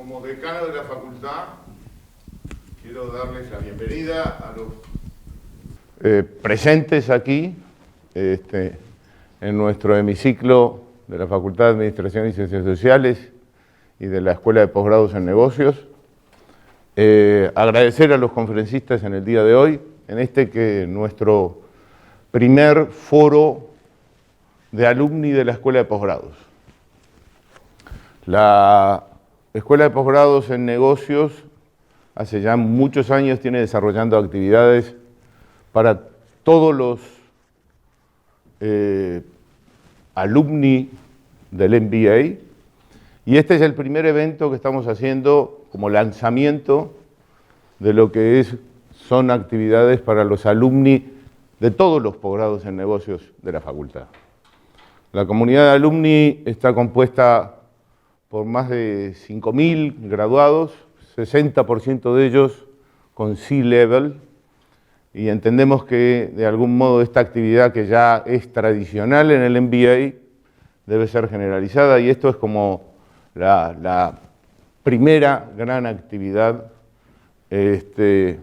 como decano de la facultad, quiero darles la bienvenida a los presentes aquí, en nuestro hemiciclo de la Facultad de Administración y Ciencias Sociales y de la Escuela de Posgrados en Negocios. Agradecer a los conferencistas en el día de hoy, que nuestro primer foro de alumni de la Escuela de Posgrados. La Escuela de Posgrados en Negocios hace ya muchos años tiene desarrollando actividades para todos los alumni del MBA, y este es el primer evento que estamos haciendo como lanzamiento de lo que son actividades para los alumni de todos los posgrados en negocios de la facultad. La comunidad de alumni está compuesta por más de 5.000 graduados, 60% de ellos con C-Level, y entendemos que de algún modo esta actividad, que ya es tradicional en el MBA, debe ser generalizada, y esto es como la primera gran actividad. Y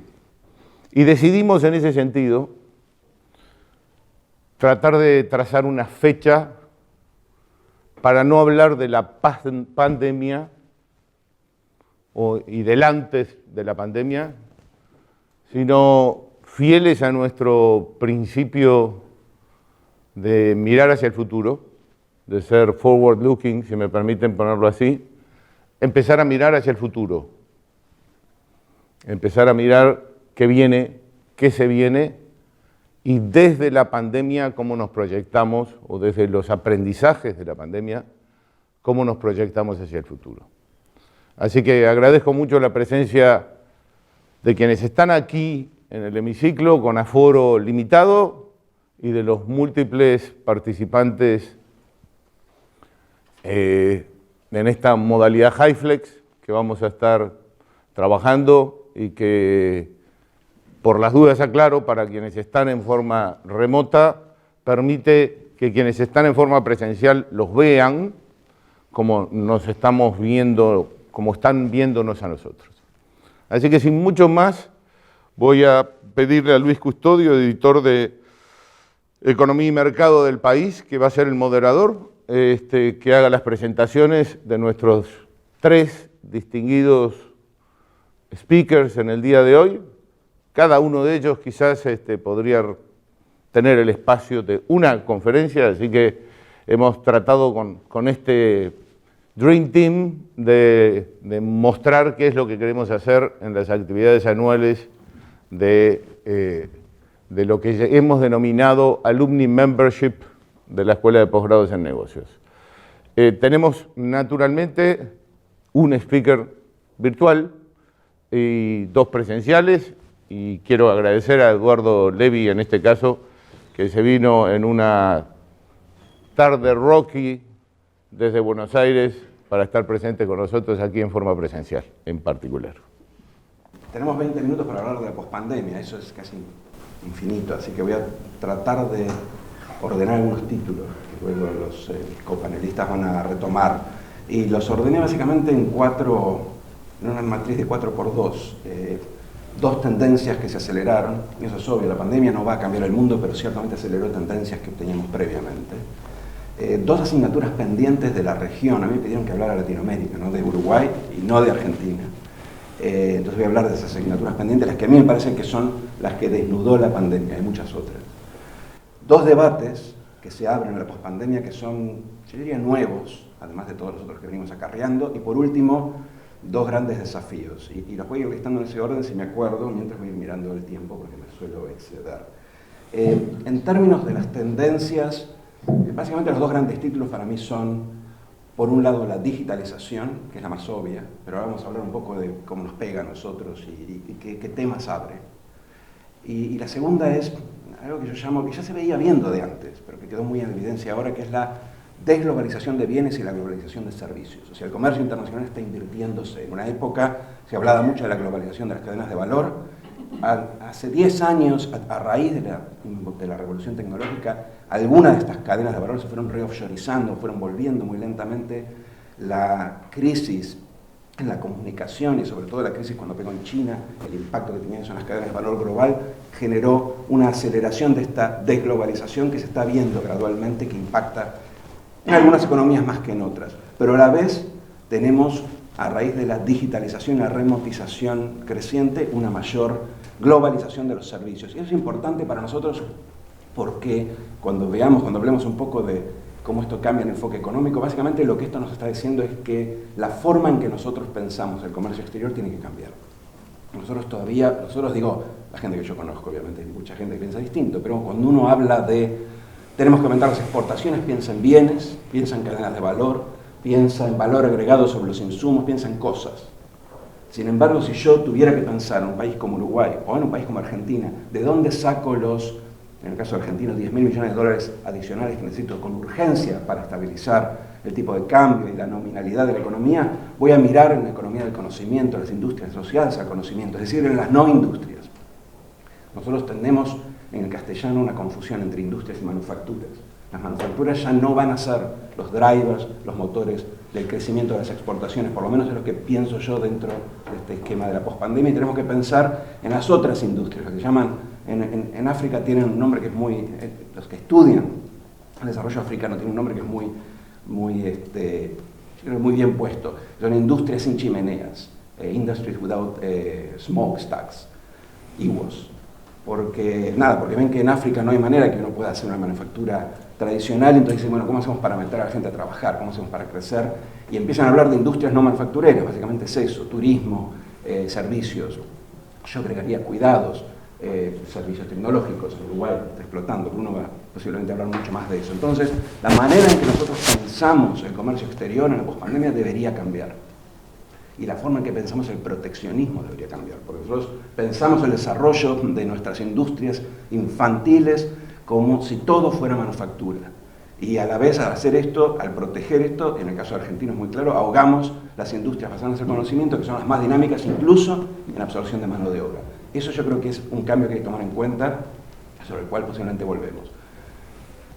decidimos en ese sentido tratar de trazar una fecha para no hablar de la pandemia y del antes de la pandemia, sino fieles a nuestro principio de mirar hacia el futuro, de ser forward looking, si me permiten ponerlo así, empezar a mirar hacia el futuro, empezar a mirar qué viene, qué se viene, y desde la pandemia cómo nos proyectamos, o desde los aprendizajes de la pandemia, cómo nos proyectamos hacia el futuro. Así que agradezco mucho la presencia de quienes están aquí en el hemiciclo con aforo limitado y de los múltiples participantes en esta modalidad HyFlex que vamos a estar trabajando, y que, por las dudas aclaro, para quienes están en forma remota, permite que quienes están en forma presencial los vean como nos estamos viendo, como están viéndonos a nosotros. Así que sin mucho más, voy a pedirle a Luis Custodio, editor de Economía y Mercado del País, que va a ser el moderador, que haga las presentaciones de nuestros 3 distinguidos speakers en el día de hoy. Cada uno de ellos quizás podría tener el espacio de una conferencia, así que hemos tratado con este Dream Team de mostrar qué es lo que queremos hacer en las actividades anuales de lo que hemos denominado Alumni Membership de la Escuela de Posgrados en Negocios. Tenemos naturalmente un speaker virtual y 2 presenciales, y quiero agradecer a Eduardo Levy, en este caso, que se vino en una tarde rocky desde Buenos Aires para estar presente con nosotros aquí en forma presencial, en particular. Tenemos 20 minutos para hablar de la pospandemia, eso es casi infinito, así que voy a tratar de ordenar algunos títulos que luego los copanelistas van a retomar. Y los ordené básicamente en una matriz de 4x2. 2 tendencias que se aceleraron, y eso es obvio, la pandemia no va a cambiar el mundo, pero ciertamente aceleró tendencias que teníamos previamente. 2 asignaturas pendientes de la región. A mí me pidieron que hablara de Latinoamérica, no de Uruguay y no de Argentina. Entonces voy a hablar de esas asignaturas pendientes, las que a mí me parecen que son las que desnudó la pandemia, hay muchas otras. 2 debates que se abren en la pospandemia que son, yo diría, nuevos, además de todos los otros que venimos acarreando, y por último, 2 grandes desafíos, y los voy a ir listando en ese orden si me acuerdo, mientras voy a ir mirando el tiempo porque me suelo exceder. En términos de las tendencias, básicamente los 2 grandes títulos para mí son, por un lado, la digitalización, que es la más obvia, pero ahora vamos a hablar un poco de cómo nos pega a nosotros y qué temas abre. Y la segunda es algo que yo llamo, que ya se veía viendo de antes, pero que quedó muy en evidencia ahora, que es la desglobalización de bienes y la globalización de servicios. O sea, el comercio internacional está invirtiéndose. En una época se hablaba mucho de la globalización de las cadenas de valor. Hace 10 años, a raíz de la revolución tecnológica, algunas de estas cadenas de valor se fueron reoffshorizando, fueron volviendo muy lentamente. La crisis en la comunicación y sobre todo la crisis cuando pegó en China, el impacto que tenía eso en las cadenas de valor global, generó una aceleración de esta desglobalización que se está viendo gradualmente, que impacta en algunas economías más que en otras. Pero a la vez tenemos, a raíz de la digitalización y la remotización creciente, una mayor globalización de los servicios. Y eso es importante para nosotros porque cuando hablemos un poco de cómo esto cambia el enfoque económico, básicamente lo que esto nos está diciendo es que la forma en que nosotros pensamos el comercio exterior tiene que cambiar. Nosotros digo, la gente que yo conozco, obviamente hay mucha gente que piensa distinto, pero cuando uno habla de tenemos que aumentar las exportaciones, piensa en bienes, piensa en cadenas de valor, piensa en valor agregado sobre los insumos, piensa en cosas. Sin embargo, si yo tuviera que pensar en un país como Uruguay o en un país como Argentina, ¿de dónde saco en el caso de Argentina, 10.000 millones de dólares adicionales que necesito con urgencia para estabilizar el tipo de cambio y la nominalidad de la economía? Voy a mirar en la economía del conocimiento, en las industrias asociadas al conocimiento, es decir, en las no industrias. Nosotros tenemos en el castellano una confusión entre industrias y manufacturas. Las manufacturas ya no van a ser los drivers, los motores del crecimiento de las exportaciones, por lo menos es lo que pienso yo dentro de este esquema de la pospandemia, y tenemos que pensar en las otras industrias, lo que llaman, en África tienen un nombre que es muy, los que estudian el desarrollo africano tienen un nombre que es muy bien puesto, son industrias sin chimeneas, Industries Without Smokestacks, IWOS. Porque ven que en África no hay manera que uno pueda hacer una manufactura tradicional, entonces dicen, bueno, ¿cómo hacemos para meter a la gente a trabajar? ¿Cómo hacemos para crecer? Y empiezan a hablar de industrias no manufactureras, básicamente es eso, turismo, servicios, yo agregaría cuidados, servicios tecnológicos. En Uruguay está explotando, pero uno va posiblemente a hablar mucho más de eso. Entonces, la manera en que nosotros pensamos el comercio exterior en la pospandemia debería cambiar. Y la forma en que pensamos el proteccionismo debería cambiar, porque nosotros pensamos el desarrollo de nuestras industrias infantiles como si todo fuera manufactura. Y a la vez, al hacer esto, al proteger esto, en el caso argentino es muy claro, ahogamos las industrias basadas en el conocimiento, que son las más dinámicas, incluso en absorción de mano de obra. Eso yo creo que es un cambio que hay que tomar en cuenta, sobre el cual posiblemente volvemos.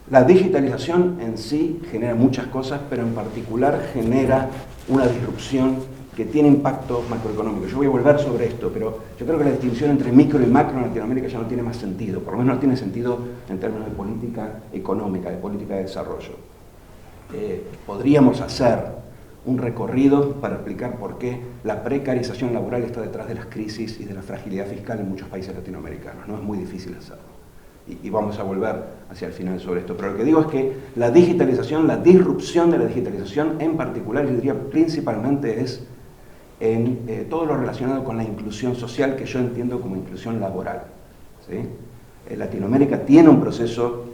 La digitalización en sí genera muchas cosas, pero en particular genera una disrupción que tiene impacto macroeconómico. Yo voy a volver sobre esto, pero yo creo que la distinción entre micro y macro en Latinoamérica ya no tiene más sentido, por lo menos no tiene sentido en términos de política económica, de política de desarrollo. Podríamos hacer un recorrido para explicar por qué la precarización laboral está detrás de las crisis y de la fragilidad fiscal en muchos países latinoamericanos. No es muy difícil hacerlo. Y vamos a volver hacia el final sobre esto. Pero lo que digo es que la digitalización, la disrupción de la digitalización en particular, yo diría principalmente es en todo lo relacionado con la inclusión social, que yo entiendo como inclusión laboral. ¿Sí? Latinoamérica tiene un proceso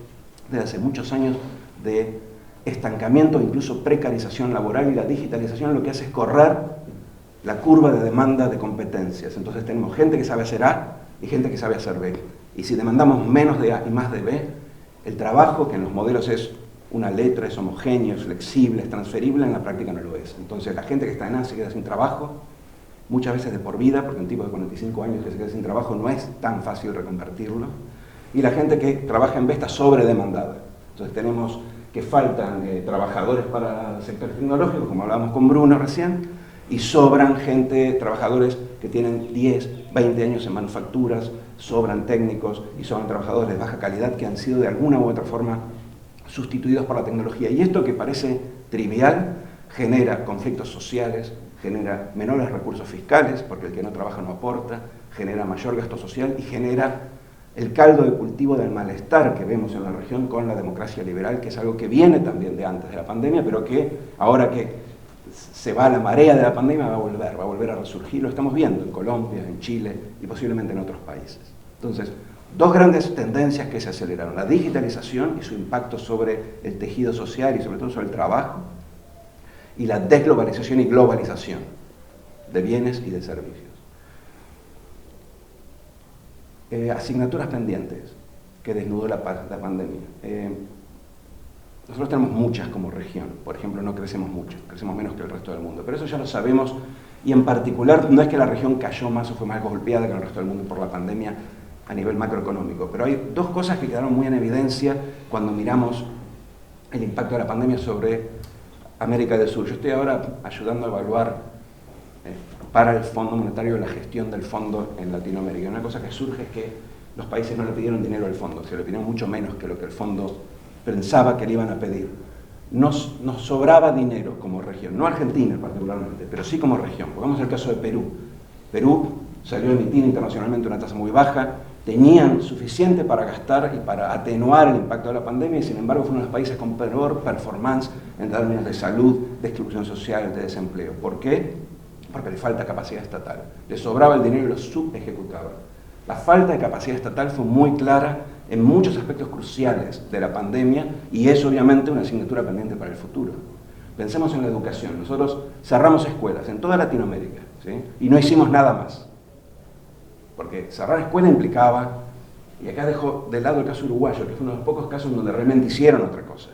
desde hace muchos años de estancamiento, incluso precarización laboral, y la digitalización lo que hace es correr la curva de demanda de competencias. Entonces tenemos gente que sabe hacer A y gente que sabe hacer B. Y si demandamos menos de A y más de B, el trabajo, que en los modelos es una letra, es homogéneo, es flexible, es transferible, en la práctica no lo es. Entonces la gente que está en A se queda sin trabajo, muchas veces de por vida, porque un tipo de 45 años que se queda sin trabajo no es tan fácil reconvertirlo. Y la gente que trabaja en B está sobredemandada. Entonces tenemos que faltan trabajadores para sectores tecnológicos, como hablábamos con Bruno recién, y sobran trabajadores que tienen 10, 20 años en manufacturas, sobran técnicos y sobran trabajadores de baja calidad que han sido de alguna u otra forma sustituidos por la tecnología. Y esto, que parece trivial, genera conflictos sociales, genera menores recursos fiscales, porque el que no trabaja no aporta, genera mayor gasto social y genera el caldo de cultivo del malestar que vemos en la región con la democracia liberal, que es algo que viene también de antes de la pandemia, pero que ahora que se va la marea de la pandemia va a volver a resurgir. Lo estamos viendo en Colombia, en Chile y posiblemente en otros países. Entonces, dos grandes tendencias que se aceleraron: la digitalización y su impacto sobre el tejido social y sobre todo sobre el trabajo, y la desglobalización y globalización de bienes y de servicios. Asignaturas pendientes que desnudó la pandemia. Nosotros tenemos muchas como región. Por ejemplo, no crecemos mucho, crecemos menos que el resto del mundo, pero eso ya lo sabemos, y en particular no es que la región cayó más o fue más golpeada que el resto del mundo por la pandemia a nivel macroeconómico, pero hay dos cosas que quedaron muy en evidencia cuando miramos el impacto de la pandemia sobre América del Sur. Yo estoy ahora ayudando a evaluar para el Fondo Monetario, la gestión del fondo en Latinoamérica. Una cosa que surge es que los países no le pidieron dinero al fondo, se le pidieron mucho menos que lo que el fondo pensaba que le iban a pedir. Nos sobraba dinero como región, no Argentina particularmente, pero sí como región. Pongamos el caso de Perú. Perú salió a emitir internacionalmente una tasa muy baja, tenían suficiente para gastar y para atenuar el impacto de la pandemia y sin embargo fueron los países con peor performance en términos de salud, de exclusión social, de desempleo. ¿Por qué? Porque le falta capacidad estatal. Le sobraba el dinero y lo subejecutaba. La falta de capacidad estatal fue muy clara en muchos aspectos cruciales de la pandemia y es obviamente una asignatura pendiente para el futuro. Pensemos en la educación. Nosotros cerramos escuelas en toda Latinoamérica, ¿sí? Y no hicimos nada más. Porque cerrar escuela implicaba, y acá dejo de lado el caso uruguayo, que fue uno de los pocos casos donde realmente hicieron otra cosa.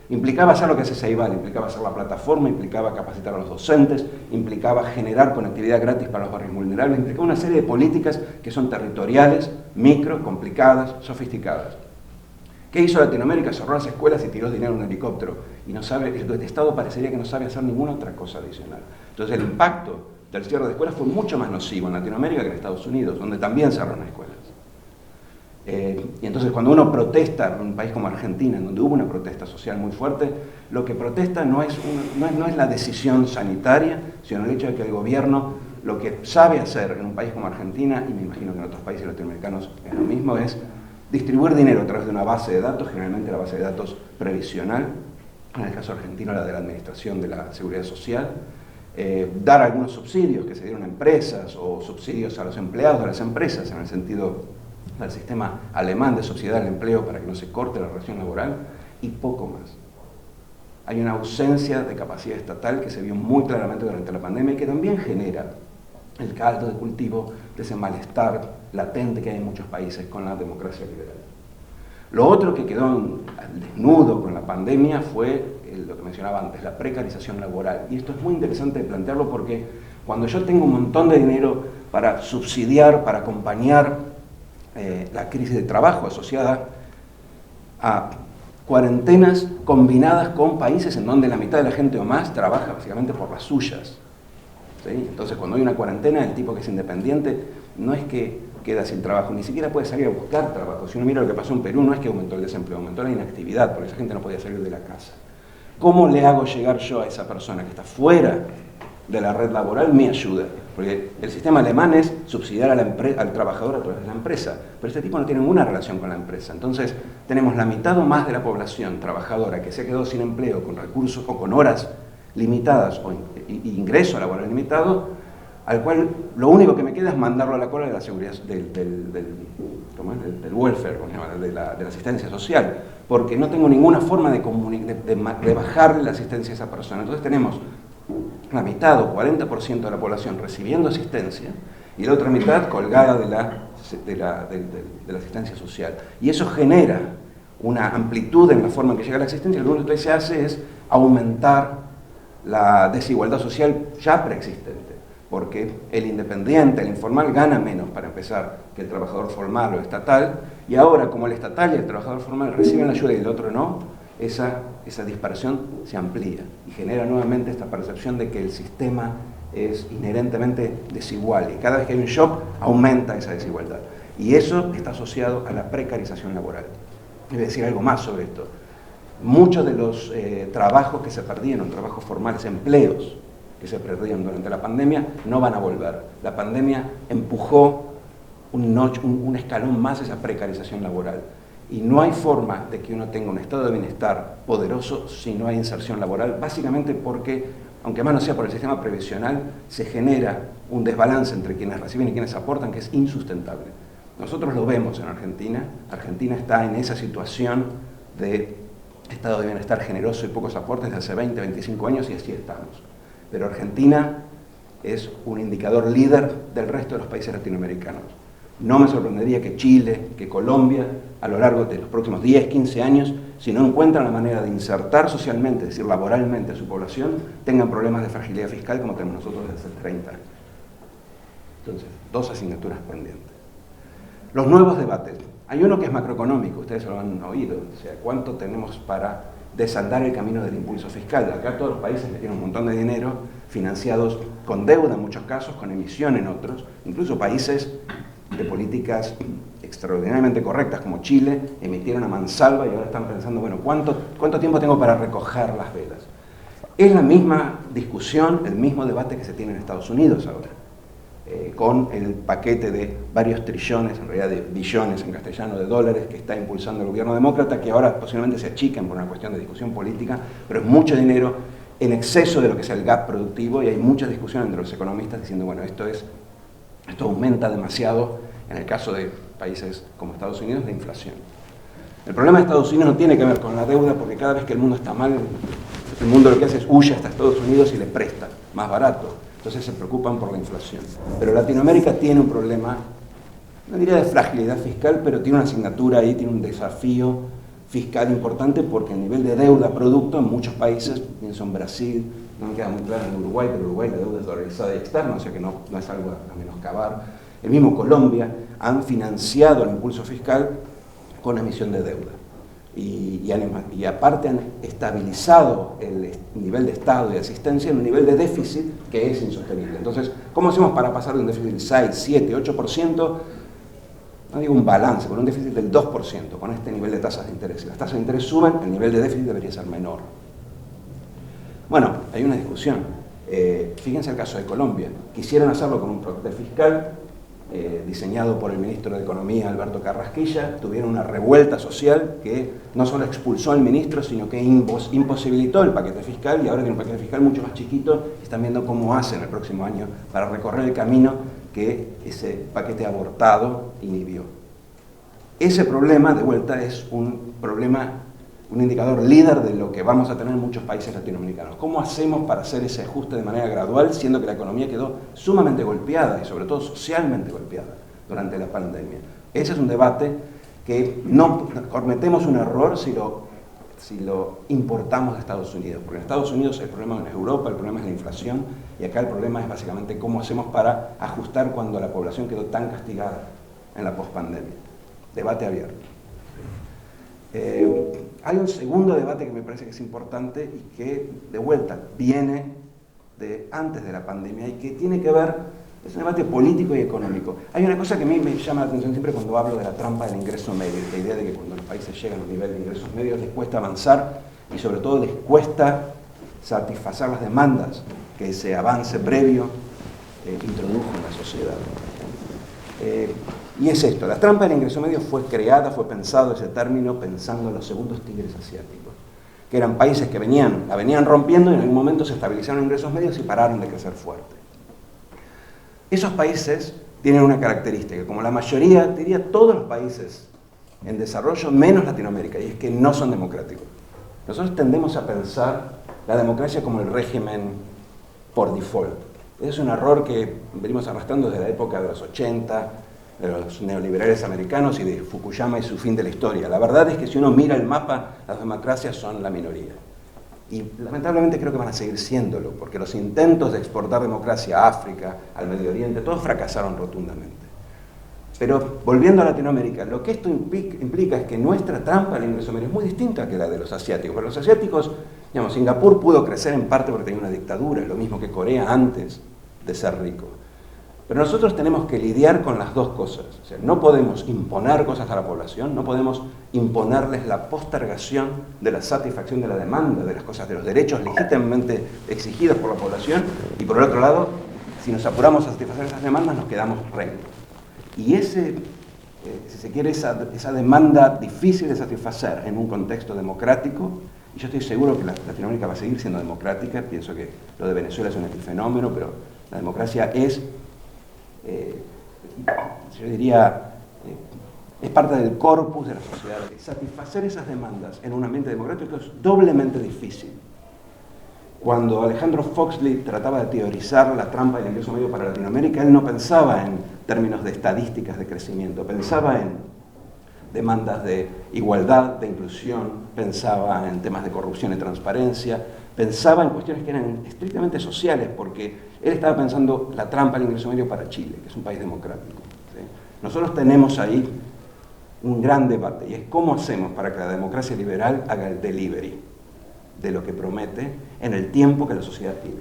Implicaba hacer lo que hace Ceibal, implicaba hacer la plataforma, implicaba capacitar a los docentes, implicaba generar conectividad gratis para los barrios vulnerables, implicaba una serie de políticas que son territoriales, micro, complicadas, sofisticadas. ¿Qué hizo Latinoamérica? Cerró las escuelas y tiró dinero en un helicóptero. Y no sabe, el Estado parecería que no sabe hacer ninguna otra cosa adicional. Entonces el impacto del cierre de escuelas fue mucho más nocivo en Latinoamérica que en Estados Unidos, donde también cerraron escuelas. Y entonces cuando uno protesta en un país como Argentina, en donde hubo una protesta social muy fuerte, lo que protesta no es la decisión sanitaria, sino el hecho de que el gobierno lo que sabe hacer en un país como Argentina, y me imagino que en otros países latinoamericanos es lo mismo, es distribuir dinero a través de una base de datos, generalmente la base de datos previsional, en el caso argentino la de la Administración de la Seguridad Social, dar algunos subsidios que se dieron a empresas o subsidios a los empleados de las empresas en el sentido del sistema alemán de subsidiar el empleo para que no se corte la relación laboral y poco más. Hay una ausencia de capacidad estatal que se vio muy claramente durante la pandemia y que también genera el caldo de cultivo de ese malestar latente que hay en muchos países con la democracia liberal. Lo otro que quedó al desnudo con la pandemia fue lo que mencionaba antes, la precarización laboral. Y esto es muy interesante de plantearlo porque cuando yo tengo un montón de dinero para subsidiar, para acompañar la crisis de trabajo asociada a cuarentenas combinadas con países en donde la mitad de la gente o más trabaja básicamente por las suyas. ¿Sí? Entonces cuando hay una cuarentena, el tipo que es independiente no es que queda sin trabajo, ni siquiera puede salir a buscar trabajo. Si uno mira lo que pasó en Perú, no es que aumentó el desempleo, aumentó la inactividad, porque esa gente no podía salir de la casa. ¿Cómo le hago llegar yo a esa persona que está fuera de la red laboral mi ayuda? Porque el sistema alemán es subsidiar al trabajador a través de la empresa, pero este tipo no tiene ninguna relación con la empresa. Entonces tenemos la mitad o más de la población trabajadora que se ha quedado sin empleo, con recursos o con horas limitadas o ingreso laboral limitado, al cual lo único que me queda es mandarlo a la cola de la seguridad, del welfare, de la asistencia social, porque no tengo ninguna forma de bajarle la asistencia a esa persona. Entonces tenemos la mitad o 40% de la población recibiendo asistencia y la otra mitad colgada de la asistencia social. Y eso genera una amplitud en la forma en que llega la asistencia, y lo único que se hace es aumentar la desigualdad social ya preexistente, porque el independiente, el informal, gana menos para empezar que el trabajador formal o estatal, y ahora como el estatal y el trabajador formal reciben ayuda y el otro no, esa disparación se amplía y genera nuevamente esta percepción de que el sistema es inherentemente desigual y cada vez que hay un shock aumenta esa desigualdad. Y eso está asociado a la precarización laboral. Voy a decir algo más sobre esto. Muchos de los trabajos que se perdieron, trabajos formales, empleos que se perdieron durante la pandemia, no van a volver. La pandemia empujó un escalón más esa precarización laboral. Y no hay forma de que uno tenga un estado de bienestar poderoso si no hay inserción laboral, básicamente porque, aunque más no sea por el sistema previsional, se genera un desbalance entre quienes reciben y quienes aportan que es insustentable. Nosotros lo vemos en Argentina. Argentina está en esa situación de estado de bienestar generoso y pocos aportes desde hace 20, 25 años y así estamos. Pero Argentina es un indicador líder del resto de los países latinoamericanos. No me sorprendería que Chile, que Colombia, a lo largo de los próximos 10, 15 años, si no encuentran la manera de insertar socialmente, es decir, laboralmente a su población, tengan problemas de fragilidad fiscal como tenemos nosotros desde hace 30 años. Entonces, dos asignaturas pendientes. Los nuevos debates. Hay uno que es macroeconómico, ustedes lo han oído, o sea, cuánto tenemos para desandar el camino del impulso fiscal. Acá todos los países metieron un montón de dinero, financiados con deuda en muchos casos, con emisión en otros, incluso países de políticas extraordinariamente correctas como Chile, emitieron a mansalva y ahora están pensando, bueno, ¿cuánto tiempo tengo para recoger las velas? Es la misma discusión, el mismo debate que se tiene en Estados Unidos ahora, con el paquete de varios trillones, en realidad de billones en castellano, de dólares que está impulsando el gobierno demócrata, que ahora posiblemente se achiquen por una cuestión de discusión política, pero es mucho dinero en exceso de lo que es el gap productivo y hay mucha discusión entre los economistas diciendo, bueno, esto aumenta demasiado, en el caso de países como Estados Unidos, la inflación. El problema de Estados Unidos no tiene que ver con la deuda, porque cada vez que el mundo está mal, el mundo lo que hace es huye hasta Estados Unidos y le presta más barato. Entonces se preocupan por la inflación. Pero Latinoamérica tiene un problema, no diría de fragilidad fiscal, pero tiene una asignatura ahí, tiene un desafío fiscal importante porque el nivel de deuda producto en muchos países, pienso en Brasil, no me queda muy claro en Uruguay, pero Uruguay la deuda es dolarizada y externa, o sea que no es algo a menoscabar. El mismo Colombia han financiado el impulso fiscal con emisión de deuda. Y aparte han estabilizado el nivel de Estado y de asistencia en un nivel de déficit que es insostenible. Entonces, ¿cómo hacemos para pasar de un déficit del 6, 7, 8%? No digo un balance, con un déficit del 2%, con este nivel de tasas de interés. Si las tasas de interés suben, el nivel de déficit debería ser menor. Bueno, hay una discusión. Fíjense el caso de Colombia. Quisieron hacerlo con un paquete fiscal diseñado por el ministro de Economía, Alberto Carrasquilla. Tuvieron una revuelta social que no solo expulsó al ministro, sino que imposibilitó el paquete fiscal y ahora tiene un paquete fiscal mucho más chiquito. Están viendo cómo hacen el próximo año para recorrer el camino que ese paquete abortado inhibió. Ese problema, de vuelta, es un problema, un indicador líder de lo que vamos a tener en muchos países latinoamericanos. ¿Cómo hacemos para hacer ese ajuste de manera gradual, siendo que la economía quedó sumamente golpeada y sobre todo socialmente golpeada durante la pandemia? Ese es un debate que no cometemos un error si lo importamos de Estados Unidos, porque en Estados Unidos el problema no es Europa, el problema es la inflación, y acá el problema es básicamente cómo hacemos para ajustar cuando la población quedó tan castigada en la pospandemia. Debate abierto. Hay un segundo debate que me parece que es importante y que, de vuelta, viene de antes de la pandemia y que tiene que ver, es un debate político y económico. Hay una cosa que a mí me llama la atención siempre cuando hablo de la trampa del ingreso medio, la idea de que cuando los países llegan a un nivel de ingresos medios les cuesta avanzar y sobre todo les cuesta satisfacer las demandas que ese avance previo introdujo en la sociedad. Y es esto, la trampa del ingreso medio fue creada, fue pensado ese término pensando en los segundos tigres asiáticos, que eran países que la venían rompiendo y en algún momento se estabilizaron en ingresos medios y pararon de crecer fuerte. Esos países tienen una característica, como la mayoría, diría todos los países en desarrollo, menos Latinoamérica, y es que no son democráticos. Nosotros tendemos a pensar la democracia como el régimen por default. Es un error que venimos arrastrando desde la época de los 80, de los neoliberales americanos y de Fukuyama y su fin de la historia. La verdad es que si uno mira el mapa, las democracias son la minoría. Y lamentablemente creo que van a seguir siéndolo, porque los intentos de exportar democracia a África, al Medio Oriente, todos fracasaron rotundamente. Pero volviendo a Latinoamérica, lo que esto implica es que nuestra trampa al ingreso medio es muy distinta que la de los asiáticos. Pero los asiáticos, digamos, Singapur pudo crecer en parte porque tenía una dictadura, lo mismo que Corea antes de ser rico. Pero nosotros tenemos que lidiar con las dos cosas. O sea, no podemos imponer cosas a la población, no podemos imponerles la postergación de la satisfacción de la demanda, de las cosas, de los derechos legítimamente exigidos por la población, y por el otro lado, si nos apuramos a satisfacer esas demandas, nos quedamos rentos. Y si se quiere, esa demanda difícil de satisfacer en un contexto democrático, y yo estoy seguro que Latinoamérica va a seguir siendo democrática, pienso que lo de Venezuela es un epifenómeno, pero la democracia es, yo diría, es parte del corpus de la sociedad. Satisfacer esas demandas en un ambiente democrático es doblemente difícil. Cuando Alejandro Foxley trataba de teorizar la trampa del ingreso medio para Latinoamérica, él no pensaba en términos de estadísticas de crecimiento, pensaba en demandas de igualdad, de inclusión, pensaba en temas de corrupción y transparencia, pensaba en cuestiones que eran estrictamente sociales, porque él estaba pensando la trampa del ingreso medio para Chile, que es un país democrático. ¿Sí? Nosotros tenemos ahí un gran debate, y es cómo hacemos para que la democracia liberal haga el delivery. de lo que promete en el tiempo que la sociedad pide.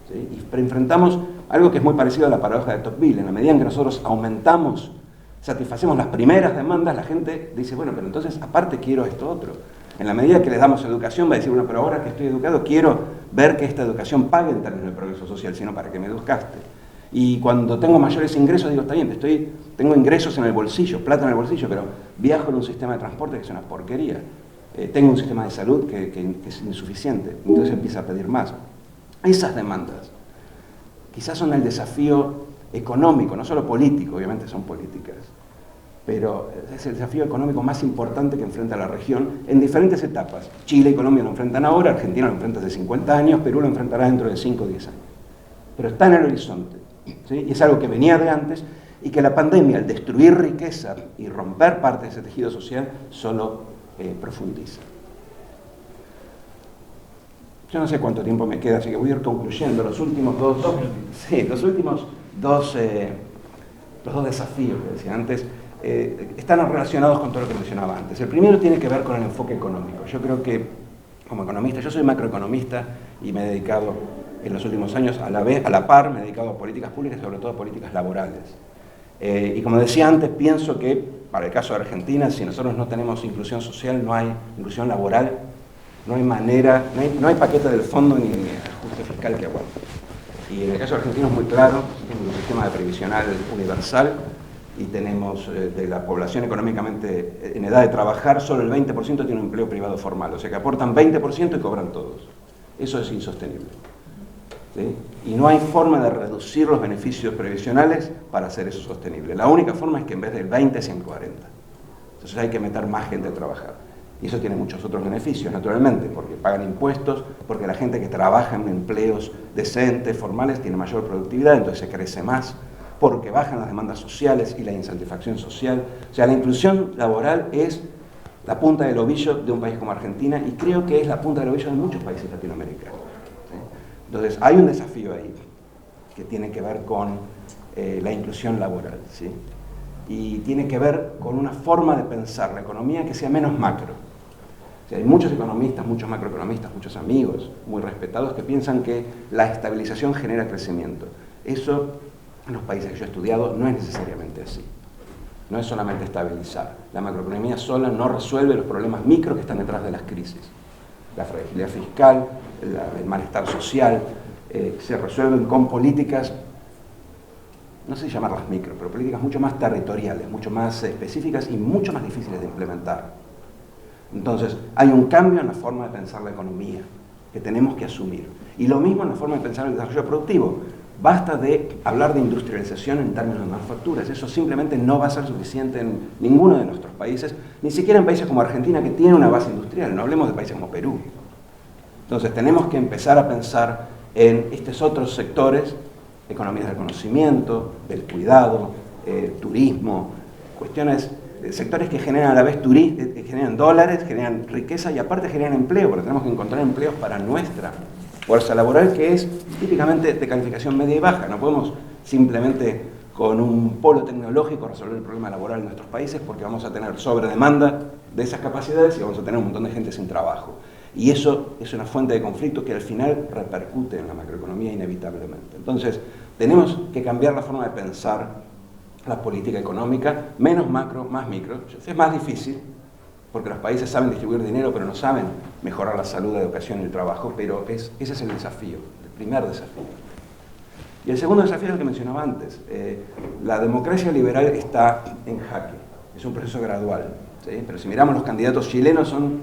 ¿Sí? Y enfrentamos algo que es muy parecido a la paradoja de Tocqueville. En la medida en que nosotros aumentamos, satisfacemos las primeras demandas, la gente dice, bueno, pero entonces aparte quiero esto otro. En la medida que les damos educación, va a decir, bueno, pero ahora que estoy educado, quiero ver que esta educación pague en términos de progreso social, sino para que me educaste. Y cuando tengo mayores ingresos, digo, está bien, tengo ingresos en el bolsillo, plata en el bolsillo, pero viajo en un sistema de transporte que es una porquería. Tengo un sistema de salud que es insuficiente, entonces empieza a pedir más. Esas demandas quizás son el desafío económico, no solo político, obviamente son políticas, pero es el desafío económico más importante que enfrenta la región en diferentes etapas. Chile y Colombia lo enfrentan ahora, Argentina lo enfrenta hace 50 años, Perú lo enfrentará dentro de 5 o 10 años. Pero está en el horizonte, ¿sí? Y es algo que venía de antes y que la pandemia, al destruir riqueza y romper parte de ese tejido social, solo profundiza. Yo no sé cuánto tiempo me queda, así que voy a ir concluyendo. Los últimos dos desafíos que decía antes están relacionados con todo lo que mencionaba antes. El primero tiene que ver con el enfoque económico. Yo creo que, como economista, yo soy macroeconomista y me he dedicado en los últimos años, a la par, me he dedicado a políticas públicas y sobre todo a políticas laborales. Y como decía antes, pienso que, para el caso de Argentina, si nosotros no tenemos inclusión social, no hay inclusión laboral, no hay manera, no hay paquete del fondo ni ajuste fiscal que aguante. Y en el caso argentino es muy claro, tenemos un sistema de previsional universal y tenemos de la población económicamente en edad de trabajar, solo el 20% tiene un empleo privado formal, o sea que aportan 20% y cobran todos. Eso es insostenible. ¿Sí? Y no hay forma de reducir los beneficios previsionales para hacer eso sostenible. La única forma es que en vez del 20 sean 40. Entonces hay que meter más gente a trabajar. Y eso tiene muchos otros beneficios, naturalmente, porque pagan impuestos, porque la gente que trabaja en empleos decentes, formales, tiene mayor productividad, entonces se crece más, porque bajan las demandas sociales y la insatisfacción social. O sea, la inclusión laboral es la punta del ovillo de un país como Argentina y creo que es la punta del ovillo de muchos países latinoamericanos. ¿Sí? Entonces, hay un desafío ahí que tiene que ver con la inclusión laboral, ¿sí? Y tiene que ver con una forma de pensar la economía que sea menos macro. O sea, hay muchos economistas, muchos macroeconomistas, muchos amigos muy respetados que piensan que la estabilización genera crecimiento. Eso, en los países que yo he estudiado, no es necesariamente así. No es solamente estabilizar. La macroeconomía sola no resuelve los problemas micro que están detrás de las crisis. La fragilidad fiscal, el malestar social, se resuelven con políticas, no sé si llamarlas micro, pero políticas mucho más territoriales, mucho más específicas y mucho más difíciles de implementar. Entonces, hay un cambio en la forma de pensar la economía que tenemos que asumir. Y lo mismo en la forma de pensar el desarrollo productivo. Basta de hablar de industrialización en términos de manufacturas. Eso simplemente no va a ser suficiente en ninguno de nuestros países, ni siquiera en países como Argentina, que tiene una base industrial. No hablemos de países como Perú. Entonces, tenemos que empezar a pensar en estos otros sectores, economías del conocimiento, del cuidado, turismo, cuestiones, sectores que generan a la vez generan dólares, generan riqueza y aparte generan empleo, porque tenemos que encontrar empleos para nuestra fuerza laboral, que es típicamente de calificación media y baja. No podemos simplemente con un polo tecnológico resolver el problema laboral en nuestros países, porque vamos a tener sobredemanda de esas capacidades y vamos a tener un montón de gente sin trabajo. Y eso es una fuente de conflicto que al final repercute en la macroeconomía inevitablemente. Entonces, tenemos que cambiar la forma de pensar la política económica, menos macro, más micro. Es más difícil, porque los países saben distribuir dinero, pero no saben mejorar la salud, la educación y el trabajo, pero ese es el desafío, el primer desafío. Y el segundo desafío es el que mencionaba antes. La democracia liberal está en jaque, es un proceso gradual, ¿sí? Pero si miramos los candidatos chilenos son,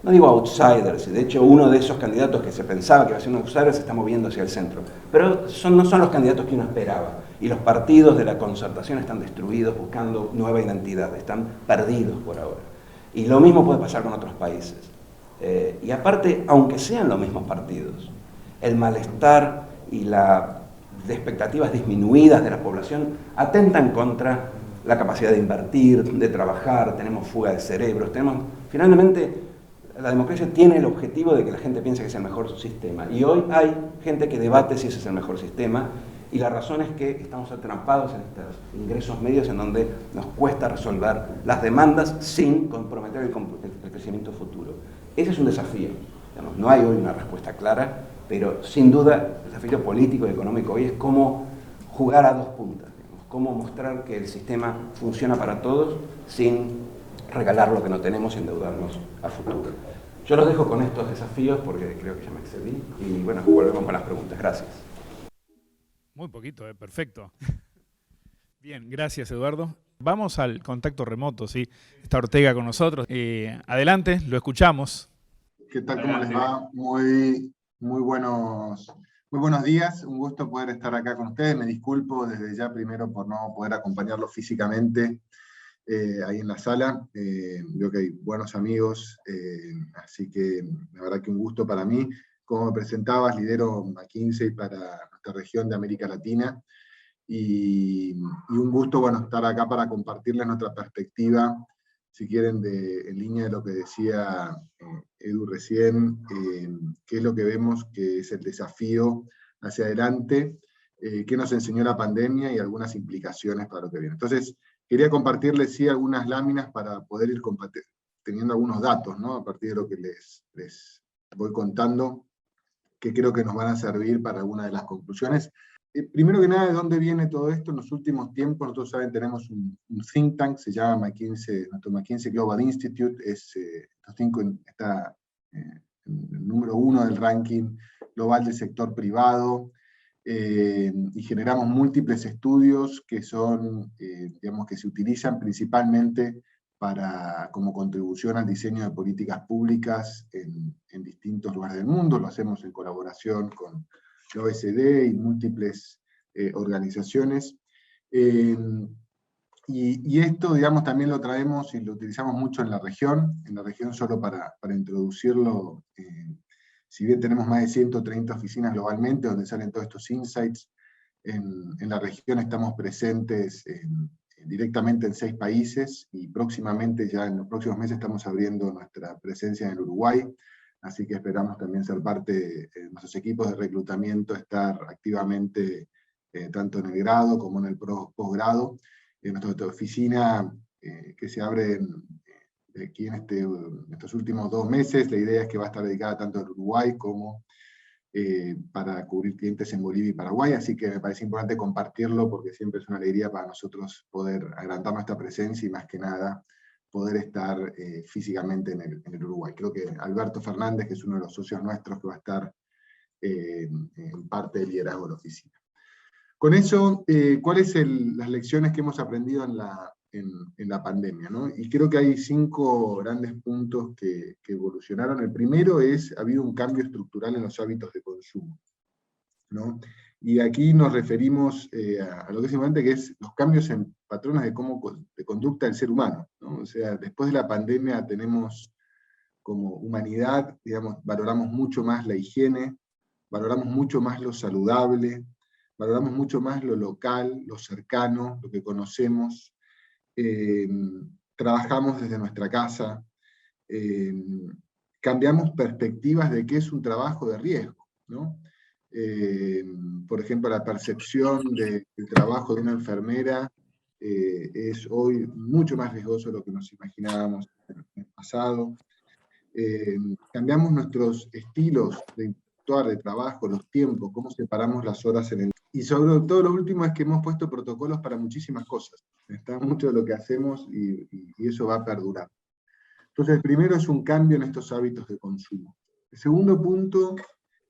no digo outsiders, de hecho uno de esos candidatos que se pensaba que iba a ser un outsider se está moviendo hacia el centro, pero no son los candidatos que uno esperaba. Y los partidos de la concertación están destruidos buscando nueva identidad, están perdidos por ahora. Y lo mismo puede pasar con otros países. Y aparte, aunque sean los mismos partidos, el malestar y las expectativas disminuidas de la población atentan contra la capacidad de invertir, de trabajar, tenemos fuga de cerebros, finalmente la democracia tiene el objetivo de que la gente piense que es el mejor sistema. Y hoy hay gente que debate si ese es el mejor sistema. Y la razón es que estamos atrapados en estos ingresos medios en donde nos cuesta resolver las demandas sin comprometer el crecimiento futuro. Ese es un desafío. Digamos, no hay hoy una respuesta clara, pero sin duda el desafío político y económico hoy es cómo jugar a dos puntas, digamos, cómo mostrar que el sistema funciona para todos sin regalar lo que no tenemos y endeudarnos a futuro. Yo los dejo con estos desafíos porque creo que ya me excedí y bueno, volvemos con las preguntas. Gracias. Muy poquito, perfecto. Bien, gracias Eduardo. Vamos al contacto remoto, ¿sí? Está Ortega con nosotros. Adelante, lo escuchamos. ¿Qué tal? ¿Cómo les va? Muy buenos días. Un gusto poder estar acá con ustedes. Me disculpo desde ya primero por no poder acompañarlos físicamente ahí en la sala. Veo que hay buenos amigos, así que la verdad que un gusto para mí. Como me presentabas, lidero McKinsey para nuestra región de América Latina. Y un gusto, bueno, estar acá para compartirles nuestra perspectiva, si quieren, en línea de lo que decía Edu recién, qué es lo que vemos que es el desafío hacia adelante, qué nos enseñó la pandemia y algunas implicaciones para lo que viene. Entonces, quería compartirles, sí, algunas láminas para poder ir teniendo algunos datos, ¿no? A partir de lo que les voy contando, que creo que nos van a servir para algunas de las conclusiones. Primero que nada, ¿de dónde viene todo esto? En los últimos tiempos, nosotros saben, tenemos un think tank, se llama McKinsey, nuestro McKinsey Global Institute, está en el número 1 del ranking global del sector privado, y generamos múltiples estudios que son, digamos, que se utilizan principalmente como contribución al diseño de políticas públicas en distintos lugares del mundo. Lo hacemos en colaboración con la OECD y múltiples organizaciones. Y esto, digamos, también lo traemos y lo utilizamos mucho en la región solo para introducirlo. Si bien tenemos más de 130 oficinas globalmente donde salen todos estos insights, en la región estamos presentes directamente en 6 países, y próximamente, ya en los próximos meses, estamos abriendo nuestra presencia en el Uruguay, así que esperamos también ser parte de nuestros equipos de reclutamiento, estar activamente tanto en el grado como en el posgrado. Nuestra oficina que se abre aquí en estos últimos 2 meses, la idea es que va a estar dedicada tanto al Uruguay como para cubrir clientes en Bolivia y Paraguay, así que me parece importante compartirlo porque siempre es una alegría para nosotros poder agrandar nuestra presencia y más que nada poder estar físicamente en el Uruguay. Creo que Alberto Fernández, que es uno de los socios nuestros, que va a estar en parte del liderazgo de la oficina. Con eso, ¿cuáles son las lecciones que hemos aprendido en la pandemia, ¿no? Y creo que hay 5 grandes puntos que evolucionaron. El primero ha habido un cambio estructural en los hábitos de consumo, ¿no? Y aquí nos referimos a lo que es importante, que es los cambios en patrones de conducta del ser humano, ¿no? O sea, después de la pandemia tenemos como humanidad, digamos, valoramos mucho más la higiene, valoramos mucho más lo saludable, valoramos mucho más lo local, lo cercano, lo que conocemos. Trabajamos desde nuestra casa, cambiamos perspectivas de qué es un trabajo de riesgo, ¿no? Por ejemplo, la percepción del trabajo de una enfermera es hoy mucho más riesgoso de lo que nos imaginábamos en el pasado. Cambiamos nuestros estilos de interactuar, de trabajo, los tiempos, cómo separamos las horas en el... Y sobre todo lo último es que hemos puesto protocolos para muchísimas cosas. Está mucho de lo que hacemos y eso va a perdurar. Entonces, el primero es un cambio en estos hábitos de consumo. El segundo punto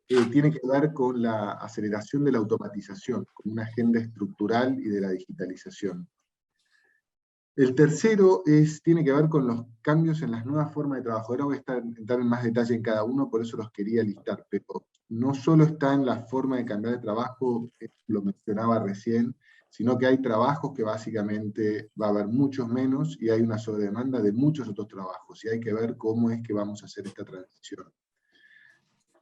tiene que ver con la aceleración de la automatización, con una agenda estructural y de la digitalización. El tercero tiene que ver con los cambios en las nuevas formas de trabajo. Ahora voy a entrar en más detalle en cada uno, por eso los quería listar, pero no solo está en la forma de cambiar de trabajo, lo mencionaba recién, sino que hay trabajos que básicamente va a haber muchos menos y hay una sobredemanda de muchos otros trabajos, y hay que ver cómo es que vamos a hacer esta transición.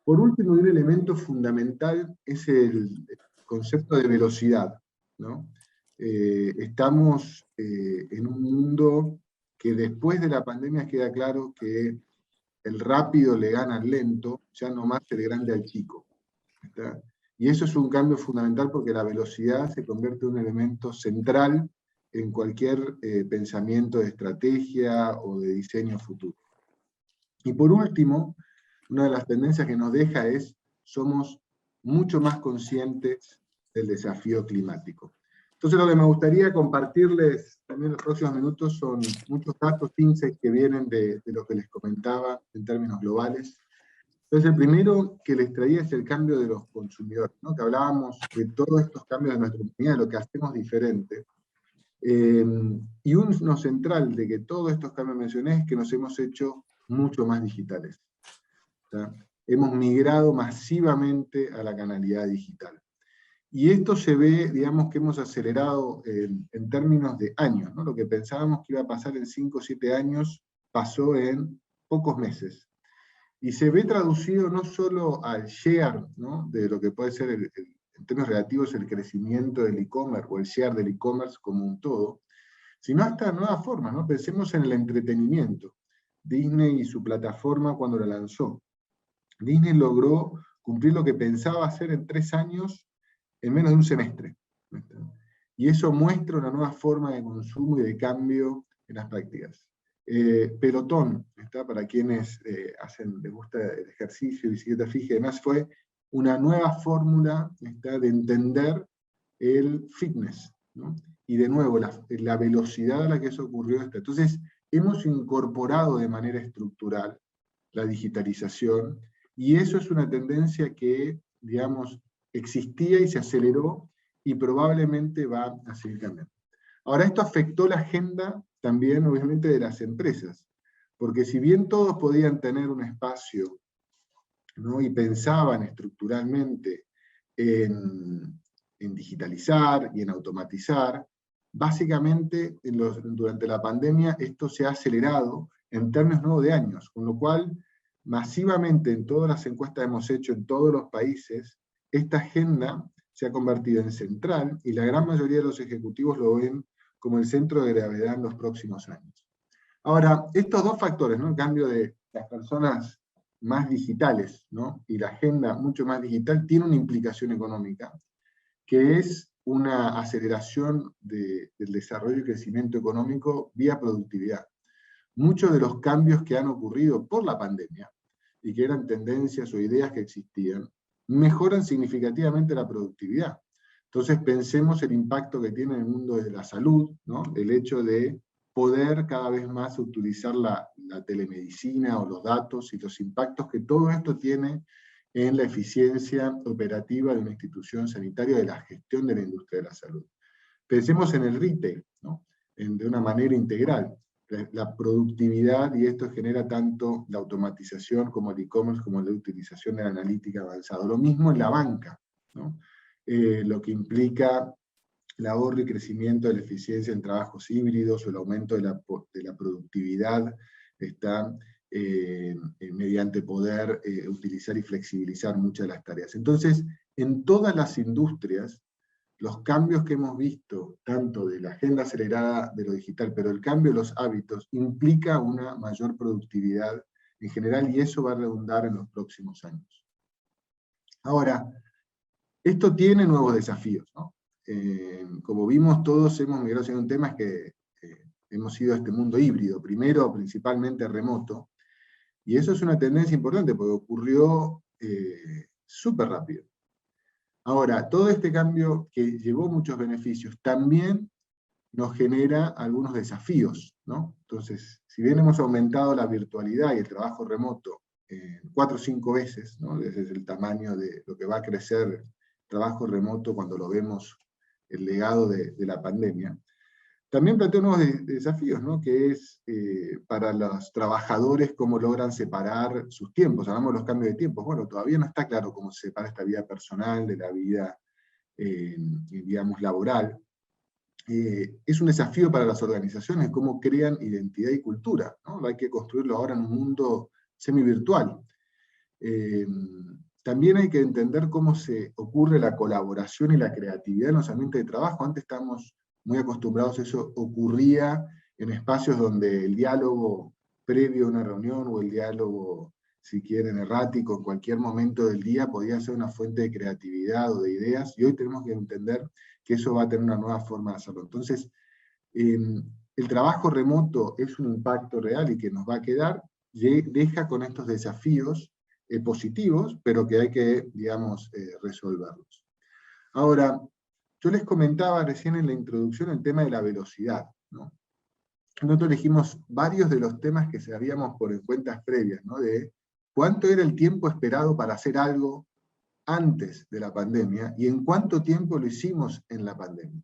Por último, un elemento fundamental es el concepto de velocidad, ¿no? Estamos en un mundo que después de la pandemia queda claro que el rápido le gana al lento, ya no más el grande al chico, ¿está? Y eso es un cambio fundamental porque la velocidad se convierte en un elemento central en cualquier pensamiento de estrategia o de diseño futuro. Y por último, una de las tendencias que nos deja es, somos mucho más conscientes del desafío climático. Entonces lo que me gustaría compartirles también en los próximos minutos son muchos datos, insights que vienen de lo que les comentaba en términos globales. Entonces el primero que les traía es el cambio de los consumidores, ¿no? Que hablábamos de todos estos cambios de nuestra comunidad, de lo que hacemos diferente. Y uno central de que todos estos cambios mencioné es que nos hemos hecho mucho más digitales. ¿Tá? Hemos migrado masivamente a la canalidad digital. Y esto se ve, digamos, que hemos acelerado en términos de años, ¿no? Lo que pensábamos que iba a pasar en 5 o 7 años, pasó en pocos meses. Y se ve traducido no solo al share, ¿no? De lo que puede ser, en términos relativos, el crecimiento del e-commerce, o el share del e-commerce como un todo, sino hasta nuevas formas, ¿no? Pensemos en el entretenimiento. Disney y su plataforma cuando la lanzó. Disney logró cumplir lo que pensaba hacer en 3 años, en menos de un semestre. Y eso muestra una nueva forma de consumo y de cambio en las prácticas. Pelotón, para quienes les gusta el ejercicio, bicicleta fija y demás, fue una nueva fórmula de entender el fitness, ¿no? Y de nuevo, la velocidad a la que eso ocurrió. Entonces, hemos incorporado de manera estructural la digitalización, y eso es una tendencia que, digamos, existía y se aceleró, y probablemente va a seguir cambiando. Ahora, esto afectó la agenda también, obviamente, de las empresas, porque si bien todos podían tener un espacio, ¿no? Y pensaban estructuralmente en digitalizar y en automatizar, básicamente durante la pandemia esto se ha acelerado en términos no de años, con lo cual masivamente en todas las encuestas que hemos hecho en todos los países, esta agenda se ha convertido en central, y la gran mayoría de los ejecutivos lo ven como el centro de gravedad en los próximos años. Ahora, estos dos factores, ¿no? El cambio de las personas más digitales, ¿no? Y la agenda mucho más digital, tiene una implicación económica, que es una aceleración del desarrollo y crecimiento económico vía productividad. Muchos de los cambios que han ocurrido por la pandemia, y que eran tendencias o ideas que existían, mejoran significativamente la productividad. Entonces pensemos el impacto que tiene en el mundo de la salud, ¿no? El hecho de poder cada vez más utilizar la telemedicina o los datos, y los impactos que todo esto tiene en la eficiencia operativa de una institución sanitaria, de la gestión de la industria de la salud. Pensemos en el retail, ¿no? De una manera integral. La productividad, y esto genera tanto la automatización como el e-commerce, como la utilización de la analítica avanzada. Lo mismo en la banca, ¿no? Lo que implica el ahorro y crecimiento de la eficiencia en trabajos híbridos, o el aumento de la productividad, mediante poder utilizar y flexibilizar muchas de las tareas. Entonces, en todas las industrias, los cambios que hemos visto, tanto de la agenda acelerada de lo digital, pero el cambio de los hábitos, implica una mayor productividad en general, y eso va a redundar en los próximos años. Ahora, esto tiene nuevos desafíos, ¿no? Como vimos, todos hemos migrado hacia un tema, es que hemos ido a este mundo híbrido, primero principalmente remoto, y eso es una tendencia importante, porque ocurrió súper rápido. Ahora, todo este cambio, que llevó muchos beneficios, también nos genera algunos desafíos, ¿no? Entonces, si bien hemos aumentado la virtualidad y el trabajo remoto 4 o 5 veces, ¿no? Ese es el tamaño de lo que va a crecer el trabajo remoto cuando lo vemos, el legado de la pandemia, también plantea nuevos desafíos, ¿no? Que es para los trabajadores cómo logran separar sus tiempos. Hablamos de los cambios de tiempos. Bueno, todavía no está claro cómo se separa esta vida personal de la vida, digamos, laboral. Es un desafío para las organizaciones cómo crean identidad y cultura, ¿no? Hay que construirlo ahora en un mundo semi-virtual. También hay que entender cómo se ocurre la colaboración y la creatividad en los ambientes de trabajo. Antes estábamos muy acostumbrados, eso ocurría en espacios donde el diálogo previo a una reunión, o el diálogo, si quieren, errático, en cualquier momento del día, podía ser una fuente de creatividad o de ideas, y hoy tenemos que entender que eso va a tener una nueva forma de hacerlo. Entonces, el trabajo remoto es un impacto real y que nos va a quedar, deja con estos desafíos positivos, pero que hay que, digamos, resolverlos. Ahora, yo les comentaba recién en la introducción el tema de la velocidad, ¿no? Nosotros elegimos varios de los temas que sabíamos por en cuentas previas, ¿no? De cuánto era el tiempo esperado para hacer algo antes de la pandemia y en cuánto tiempo lo hicimos en la pandemia.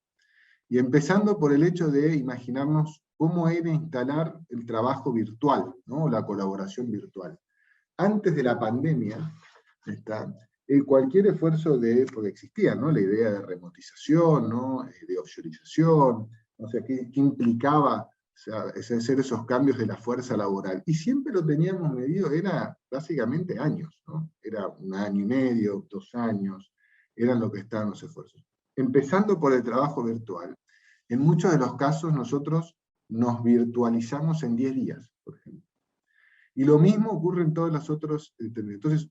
Y empezando por el hecho de imaginarnos cómo era instalar el trabajo virtual, ¿no? La colaboración virtual. Antes de la pandemia, cualquier esfuerzo porque existía, ¿no? La idea de remotización, ¿no? De offshorización, o sea, ¿qué implicaba, o sea, hacer esos cambios de la fuerza laboral? Y siempre lo teníamos medido, era básicamente años, ¿no? Era 1 año y medio, 2 años, eran lo que estaban los esfuerzos. Empezando por el trabajo virtual, en muchos de los casos nosotros nos virtualizamos en 10 días, por ejemplo. Y lo mismo ocurre en todos los otros. Entonces,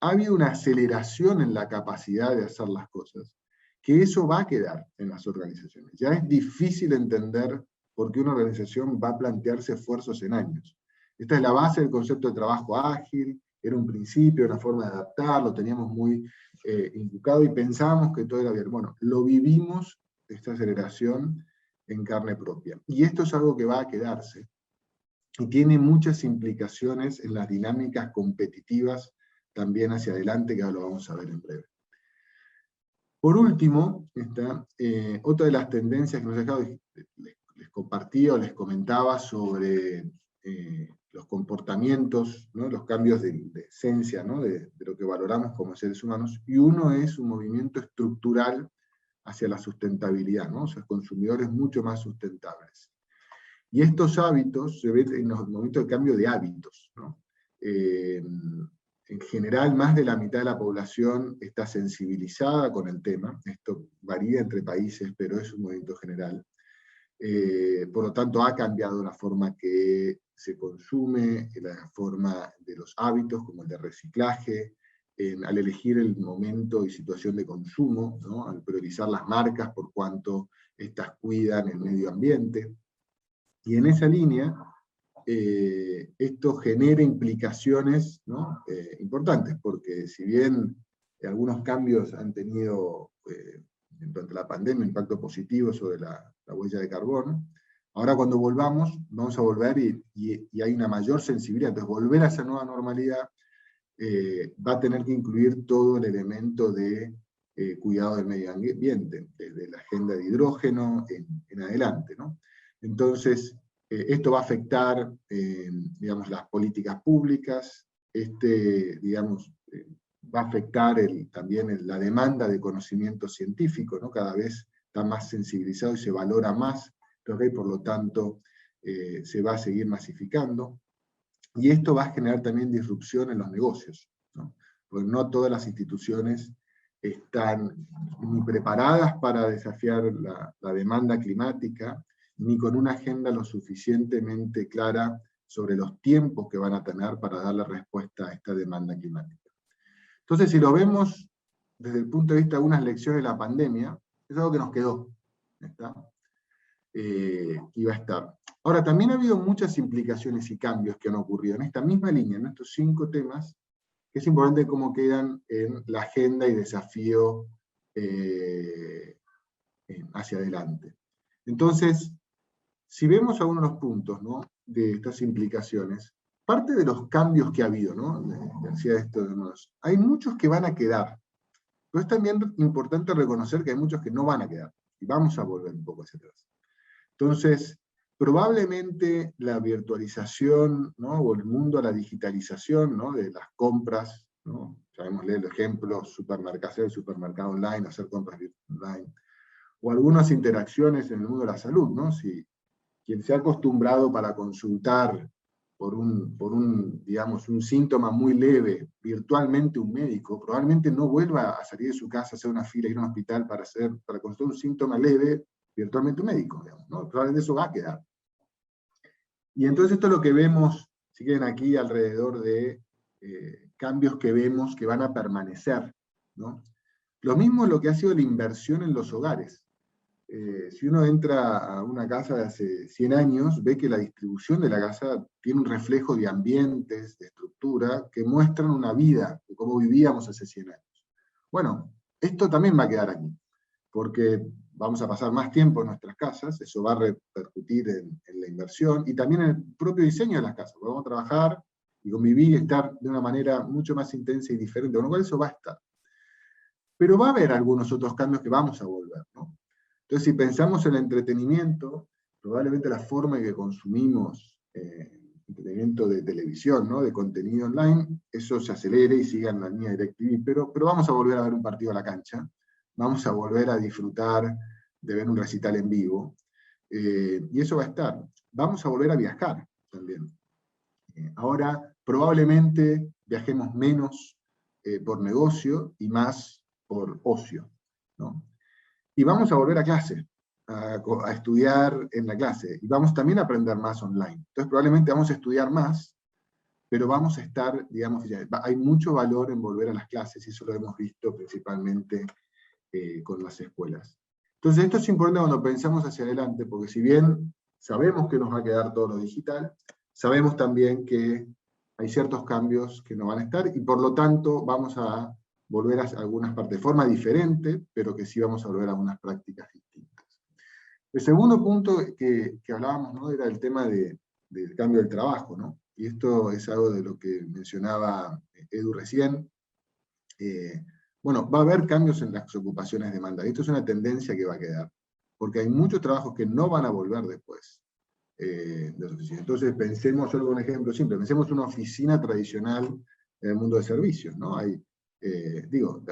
ha habido una aceleración en la capacidad de hacer las cosas, que eso va a quedar en las organizaciones. Ya es difícil entender por qué una organización va a plantearse esfuerzos en años. Esta es la base del concepto de trabajo ágil, era un principio, una forma de adaptar, lo teníamos muy inculcado y pensábamos que todo era bien. Bueno, lo vivimos, esta aceleración, en carne propia. Y esto es algo que va a quedarse. Y tiene muchas implicaciones en las dinámicas competitivas también hacia adelante, que ahora lo vamos a ver en breve. Por último, otra de las tendencias que nos ha dejado, les compartía o les comentaba sobre los comportamientos, ¿no? Los cambios de esencia, ¿no? de lo que valoramos como seres humanos, y uno es un movimiento estructural hacia la sustentabilidad, ¿no? O sea, consumidores mucho más sustentables. Y estos hábitos se ven en los momentos de cambio de hábitos, ¿no? En general, más de la mitad de la población está sensibilizada con el tema. Esto varía entre países, pero es un movimiento general. Por lo tanto, ha cambiado la forma que se consume, la forma de los hábitos, como el de reciclaje, al elegir el momento y situación de consumo, ¿no? Al priorizar las marcas por cuanto estas cuidan el medio ambiente. Y en esa línea, esto genera implicaciones, ¿no? Importantes, porque si bien algunos cambios han tenido durante la pandemia impacto positivo sobre la huella de carbono, ahora cuando volvamos, vamos a volver y hay una mayor sensibilidad. Entonces volver a esa nueva normalidad va a tener que incluir todo el elemento de cuidado del medio ambiente, desde la agenda de hidrógeno en adelante, ¿no? Entonces, esto va a afectar, digamos, las políticas públicas, digamos, va a afectar también la demanda de conocimiento científico, ¿no? Cada vez está más sensibilizado y se valora más, y por lo tanto se va a seguir masificando. Y esto va a generar también disrupción en los negocios, ¿no? Porque no todas las instituciones están ni preparadas para desafiar la demanda climática, ni con una agenda lo suficientemente clara sobre los tiempos que van a tener para darle respuesta a esta demanda climática. Entonces, si lo vemos desde el punto de vista de unas lecciones de la pandemia, es algo que nos quedó, ¿está? Y va a estar. Ahora, también ha habido muchas implicaciones y cambios que han ocurrido en esta misma línea, en estos 5 temas, que es importante cómo quedan en la agenda y desafío hacia adelante. Entonces, si vemos algunos de los puntos, ¿no? De estas implicaciones, parte de los cambios que ha habido, ¿no? Decía esto, hay muchos que van a quedar, pero es también importante reconocer que hay muchos que no van a quedar, y vamos a volver un poco hacia atrás. Entonces, probablemente la virtualización, ¿no? O el mundo a la digitalización, ¿no? De las compras, ¿no? Sabemos leer el ejemplo, hacer el supermercado online, hacer compras online, o algunas interacciones en el mundo de la salud, ¿no? Si quien se ha acostumbrado para consultar por digamos, un síntoma muy leve, virtualmente un médico, probablemente no vuelva a salir de su casa, hacer una fila, ir a un hospital para consultar un síntoma leve, virtualmente un médico, digamos, ¿no? Probablemente eso va a quedar. Y entonces esto es lo que vemos, si quieren, aquí alrededor de cambios que vemos que van a permanecer, ¿no? Lo mismo es lo que ha sido la inversión en los hogares. si uno entra a una casa de hace 100 años, ve que la distribución de la casa tiene un reflejo de ambientes, de estructura, que muestran una vida, de cómo vivíamos hace 100 años. Bueno, esto también va a quedar aquí, porque vamos a pasar más tiempo en nuestras casas, eso va a repercutir en la inversión, y también en el propio diseño de las casas. Vamos a trabajar y convivir y estar de una manera mucho más intensa y diferente, con lo cual eso va a estar. Pero va a haber algunos otros cambios que vamos a volver, ¿no? Entonces, si pensamos en el entretenimiento, probablemente la forma en que consumimos entretenimiento de televisión, ¿no? De contenido online, eso se acelere y siga en la línea DirecTV, pero vamos a volver a ver un partido a la cancha, vamos a volver a disfrutar de ver un recital en vivo, y eso va a estar. Vamos a volver a viajar también. Ahora, probablemente viajemos menos por negocio y más por ocio, ¿no? Y vamos a volver a clase, a estudiar en la clase, y vamos también a aprender más online. Entonces probablemente vamos a estudiar más, pero vamos a estar, digamos, hay mucho valor en volver a las clases, y eso lo hemos visto principalmente con las escuelas. Entonces esto es importante cuando pensamos hacia adelante, porque si bien sabemos que nos va a quedar todo lo digital, sabemos también que hay ciertos cambios que no van a estar, y por lo tanto vamos a volver a algunas partes de forma diferente, pero que sí vamos a volver a algunas prácticas distintas. El segundo punto que hablábamos, ¿no? Era el tema del cambio del trabajo, ¿no? Y esto es algo de lo que mencionaba Edu recién. Bueno, va a haber cambios en las ocupaciones de demanda. Esto es una tendencia que va a quedar, porque hay muchos trabajos que no van a volver después de las oficinas. Entonces pensemos, solo un ejemplo simple, pensemos una oficina tradicional en el mundo de servicios, ¿no? Hay,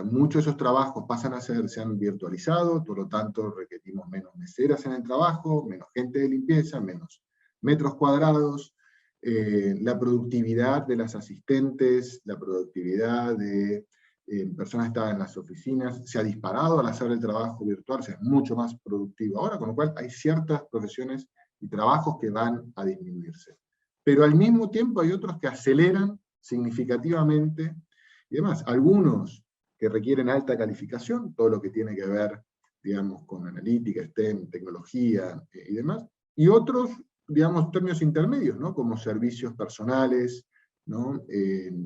muchos de esos trabajos se han virtualizado, por lo tanto requerimos menos meseras en el trabajo, menos gente de limpieza, menos metros cuadrados, la productividad de las asistentes, la productividad de personas que estaban en las oficinas, se ha disparado al hacer el trabajo virtual, se es mucho más productivo ahora, con lo cual hay ciertas profesiones y trabajos que van a disminuirse. Pero al mismo tiempo hay otros que aceleran significativamente y demás. Algunos que requieren alta calificación, todo lo que tiene que ver, digamos, con analítica, STEM, tecnología y demás, y otros, digamos, términos intermedios, ¿no? Como servicios personales, ¿no?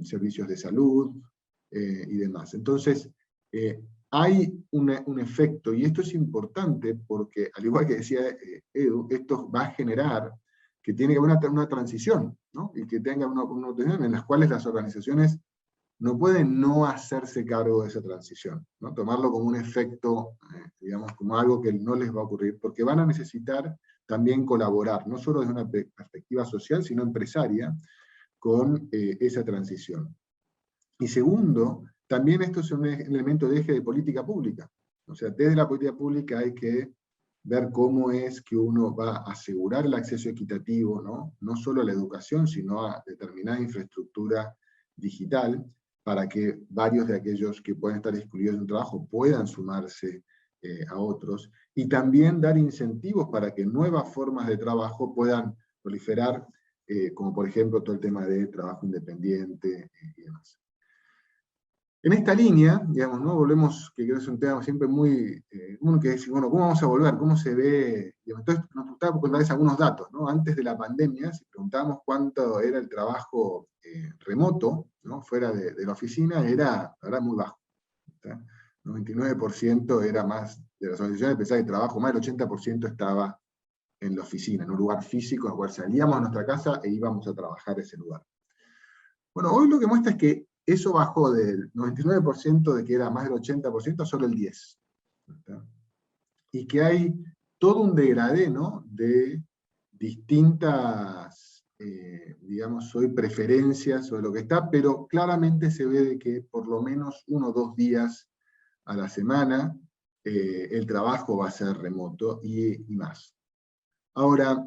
Servicios de salud y demás. Entonces, hay un efecto, y esto es importante porque, al igual que decía Edu, esto va a generar que tiene que haber una transición, ¿no? Y que tenga una transición en las cuales las organizaciones no pueden no hacerse cargo de esa transición, ¿no? Tomarlo como un efecto, digamos, como algo que no les va a ocurrir, porque van a necesitar también colaborar, no solo desde una perspectiva social, sino empresaria, con esa transición. Y segundo, también esto es un elemento de eje de política pública. O sea, desde la política pública hay que ver cómo es que uno va a asegurar el acceso equitativo, ¿no? No solo a la educación, sino a determinada infraestructura digital, para que varios de aquellos que pueden estar excluidos de un trabajo puedan sumarse a otros, y también dar incentivos para que nuevas formas de trabajo puedan proliferar, como por ejemplo todo el tema de trabajo independiente y demás. En esta línea, digamos, ¿no? Volvemos, que creo que es un tema siempre muy, uno que dice, bueno, ¿cómo vamos a volver? ¿Cómo se ve? Digamos, entonces nos gustaba contarles algunos datos, ¿no? Antes de la pandemia, si preguntábamos cuánto era el trabajo remoto, ¿no? Fuera de la oficina, era, la verdad, muy bajo. ¿Está? 99% era más de las organizaciones, pensaba que el trabajo, más del 80% estaba en la oficina, en un lugar físico, en el cual salíamos a nuestra casa e íbamos a trabajar a ese lugar. Bueno, hoy lo que muestra es que eso bajó del 99% de que era más del 80% a solo el 10%. ¿Está? Y que hay todo un degradé, ¿no? De distintas, digamos, hoy preferencias sobre lo que está, pero claramente se ve de que por lo menos 1 o 2 días a la semana el trabajo va a ser remoto y más. Ahora,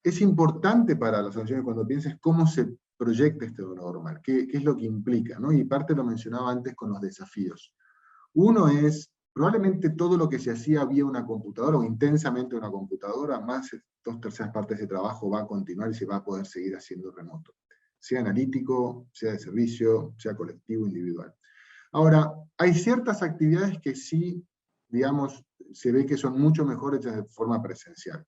es importante para las organizaciones cuando pienses cómo se proyecta este nuevo normal, qué es lo que implica, ¿no? Y parte lo mencionaba antes con los desafíos. Uno es, probablemente todo lo que se hacía vía una computadora, o intensamente una computadora, más de 2/3 partes de trabajo va a continuar y se va a poder seguir haciendo remoto. Sea analítico, sea de servicio, sea colectivo, individual. Ahora, hay ciertas actividades que sí digamos, se ve que son mucho mejor hechas de forma presencial.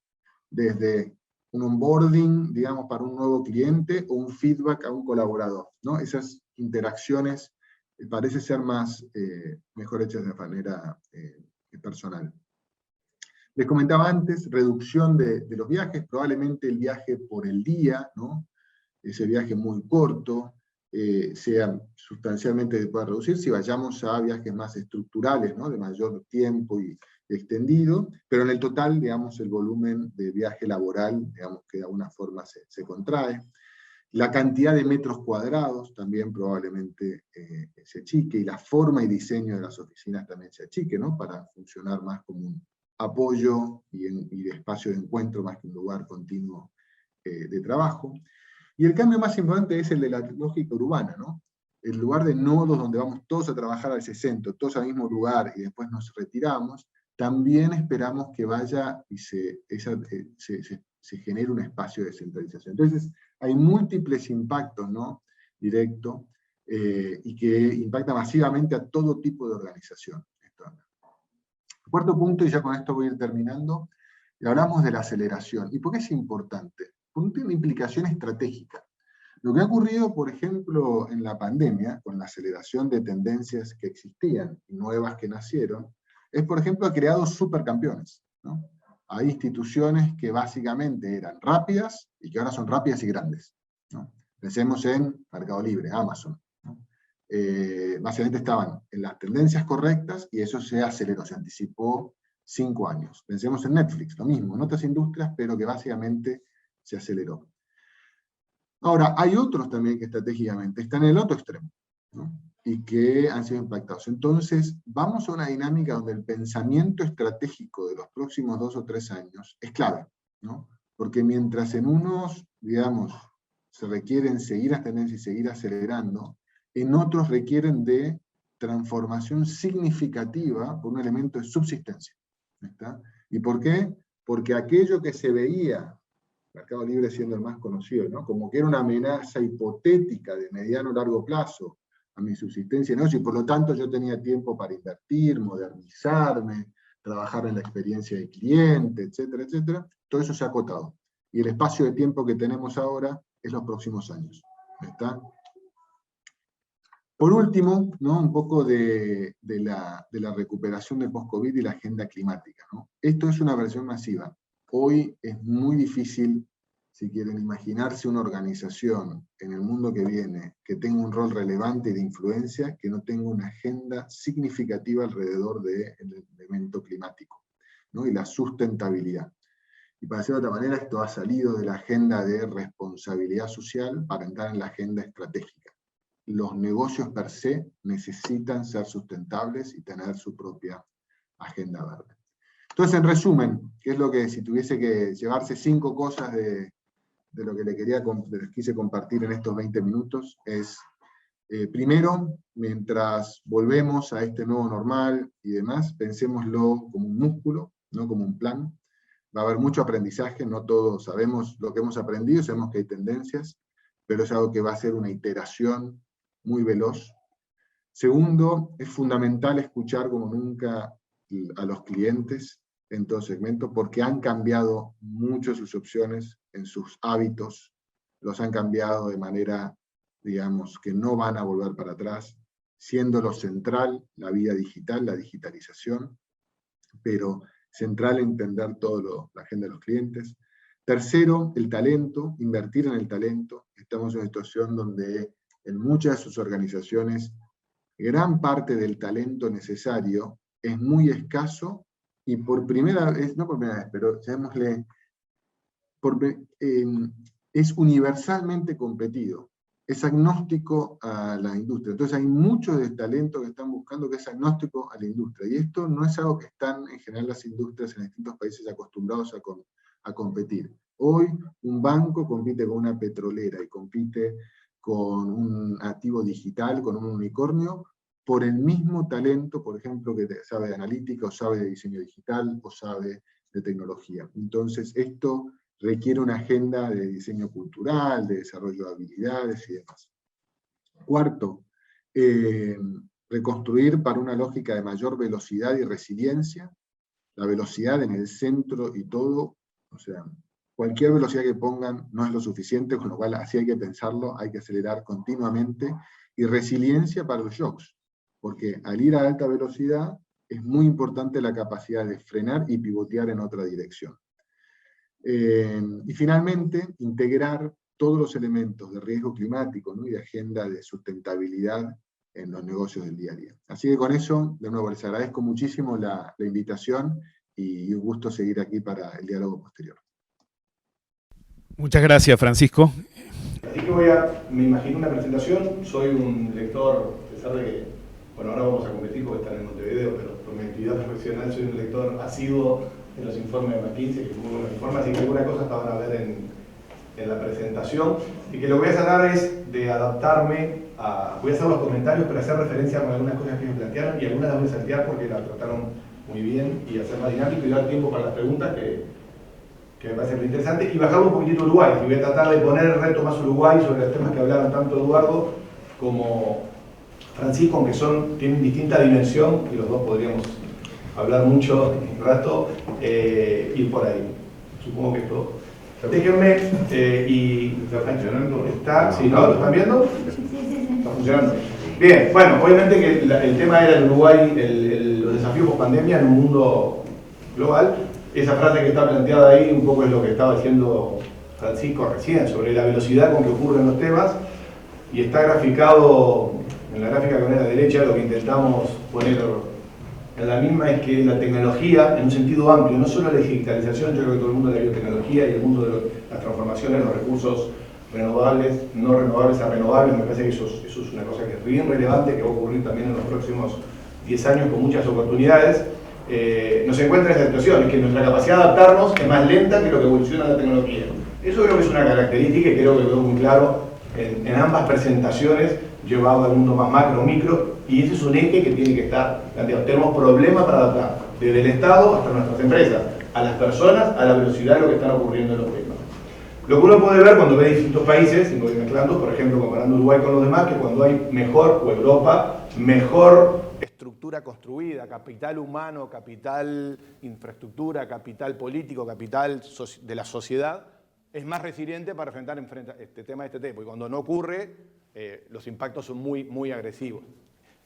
Desde un onboarding, digamos, para un nuevo cliente, o un feedback a un colaborador, ¿no? Esas interacciones parece ser mejor hechas de manera personal. Les comentaba antes, reducción de los viajes, probablemente el viaje por el día, ¿no? Ese viaje muy corto, sea sustancialmente pueda reducir si vayamos a viajes más estructurales, ¿no? De mayor tiempo y extendido, pero en el total, digamos, el volumen de viaje laboral, digamos, que de alguna forma se contrae. La cantidad de metros cuadrados también probablemente se achique, y la forma y diseño de las oficinas también se achique, ¿no? Para funcionar más como un apoyo y de espacio de encuentro más que un lugar continuo de trabajo. Y el cambio más importante es el de la lógica urbana, ¿no? El lugar de nodos donde vamos todos a trabajar a ese centro, todos al mismo lugar y después nos retiramos, también esperamos que vaya y se genere un espacio de descentralización. Entonces, hay múltiples impactos, ¿no? Directos, y que impacta masivamente a todo tipo de organización. Cuarto punto, y ya con esto voy a ir terminando, hablamos de la aceleración. ¿Y por qué es importante? Porque tiene una implicación estratégica. Lo que ha ocurrido, por ejemplo, en la pandemia, con la aceleración de tendencias que existían y nuevas que nacieron, es, por ejemplo, ha creado supercampeones, ¿no? Hay instituciones que básicamente eran rápidas y que ahora son rápidas y grandes, ¿no? Pensemos en Mercado Libre, Amazon, ¿no? Básicamente estaban en las tendencias correctas y eso se aceleró, se anticipó 5 años. Pensemos en Netflix, lo mismo, en otras industrias, pero que básicamente se aceleró. Ahora, hay otros también que estratégicamente están en el otro extremo, ¿no? Y que han sido impactados. Entonces, vamos a una dinámica donde el pensamiento estratégico de los próximos 2 o 3 años es clave, ¿no? Porque mientras en unos, digamos, se requieren seguir las tendencias y seguir acelerando, en otros requieren de transformación significativa por un elemento de subsistencia, ¿está? ¿Y por qué? Porque aquello que se veía, Mercado Libre siendo el más conocido, ¿no? Como que era una amenaza hipotética de mediano o largo plazo a mi subsistencia, ¿no? Y por lo tanto yo tenía tiempo para invertir, modernizarme, trabajar en la experiencia del cliente, etcétera, etcétera. Todo eso se ha acotado. Y el espacio de tiempo que tenemos ahora es los próximos años. ¿Está? Por último, ¿no? Un poco de la recuperación de post-COVID y la agenda climática, ¿no? Esto es una versión masiva. Hoy es muy difícil, si quieren imaginarse una organización en el mundo que viene que tenga un rol relevante y de influencia, que no tenga una agenda significativa alrededor del elemento climático, ¿no? Y la sustentabilidad. Y para decirlo de otra manera, esto ha salido de la agenda de responsabilidad social para entrar en la agenda estratégica. Los negocios per se necesitan ser sustentables y tener su propia agenda verde. Entonces, en resumen, ¿qué es lo que, si tuviese que llevarse 5 cosas de lo que les quise compartir en estos 20 minutos? Es, primero, mientras volvemos a este nuevo normal y demás, pensémoslo como un músculo, no como un plan. Va a haber mucho aprendizaje, no todos sabemos lo que hemos aprendido, sabemos que hay tendencias, pero es algo que va a ser una iteración muy veloz. Segundo, es fundamental escuchar como nunca a los clientes en todo segmento, porque han cambiado mucho sus opciones, en sus hábitos, los han cambiado de manera, digamos, que no van a volver para atrás, siendo lo central la vida digital, la digitalización, pero central entender toda la agenda de los clientes. Tercero, el talento, invertir en el talento. Estamos en una situación donde en muchas de sus organizaciones gran parte del talento necesario es muy escaso y por primera vez, no por primera vez, pero llamémosle, es universalmente competido, es agnóstico a la industria. Entonces hay mucho de talento que están buscando que es agnóstico a la industria. Y esto no es algo que están en general las industrias en distintos países acostumbrados a competir. Hoy un banco compite con una petrolera y compite con un activo digital, con un unicornio, por el mismo talento, por ejemplo, que sabe de analítica, o sabe de diseño digital, o sabe de tecnología. Entonces, esto requiere una agenda de diseño cultural, de desarrollo de habilidades y demás. Cuarto, reconstruir para una lógica de mayor velocidad y resiliencia, la velocidad en el centro y todo, o sea, cualquier velocidad que pongan no es lo suficiente, con lo cual así hay que pensarlo, hay que acelerar continuamente, y resiliencia para los shocks, porque al ir a alta velocidad es muy importante la capacidad de frenar y pivotear en otra dirección. Y finalmente, integrar todos los elementos de riesgo climático, ¿no? Y de agenda de sustentabilidad en los negocios del día a día. Así que con eso, de nuevo, les agradezco muchísimo la invitación y un gusto seguir aquí para el diálogo posterior. Muchas gracias, Francisco. Así que me imagino una presentación, soy un lector, a pesar de que, bueno, ahora vamos a competir porque están en Montevideo, pero por mi actividad profesional soy un lector asiduo en los informes de McKinsey, que es muy buenos informes, así que alguna cosa estaban a ver en la presentación, y que lo que voy a tratar es de adaptarme voy a hacer los comentarios, pero hacer referencia con algunas cosas que me plantearon, y algunas las voy a saltear porque las trataron muy bien, y hacer más dinámico y dar tiempo para las preguntas que me parece muy interesante, y bajar un poquitito Uruguay, y voy a tratar de poner el reto más Uruguay sobre los temas que hablaron tanto Eduardo como Francisco, aunque tienen distinta dimensión, y los dos podríamos hablar mucho un rato, ir por ahí. Supongo que esto. Déjenme, ¿está funcionando? ¿Sí, no? ¿Lo están viendo? Sí. ¿Está funcionando? Bien, bueno, obviamente que el tema era en Uruguay, los desafíos post pandemia en un mundo global. Esa frase que está planteada ahí un poco es lo que estaba diciendo Francisco recién, sobre la velocidad con que ocurren los temas, y está graficado en la gráfica que viene a la derecha. Lo que intentamos poner en la misma es que la tecnología, en un sentido amplio, no solo la digitalización, yo creo que todo el mundo de la biotecnología y el mundo de las transformaciones, los recursos renovables, no renovables a renovables, me parece que eso es una cosa que es bien relevante, que va a ocurrir también en los próximos 10 años con muchas oportunidades. Nos encuentra en esa situación, es que nuestra capacidad de adaptarnos es más lenta que lo que evoluciona la tecnología. Eso creo que es una característica y creo que quedó muy claro en ambas presentaciones, llevado al mundo más macro, micro, y ese es un eje que tiene que estar planteado. Tenemos problemas para adaptar, desde el Estado hasta nuestras empresas, a las personas, a la velocidad de lo que están ocurriendo en los temas. Lo que uno puede ver cuando ve distintos países, mezclando, por ejemplo, comparando Uruguay con los demás, que cuando hay mejor, o Europa, mejor estructura construida, capital humano, capital infraestructura, capital político, capital de la sociedad, es más resiliente para enfrentar este tema, porque cuando no ocurre, los impactos son muy, muy agresivos.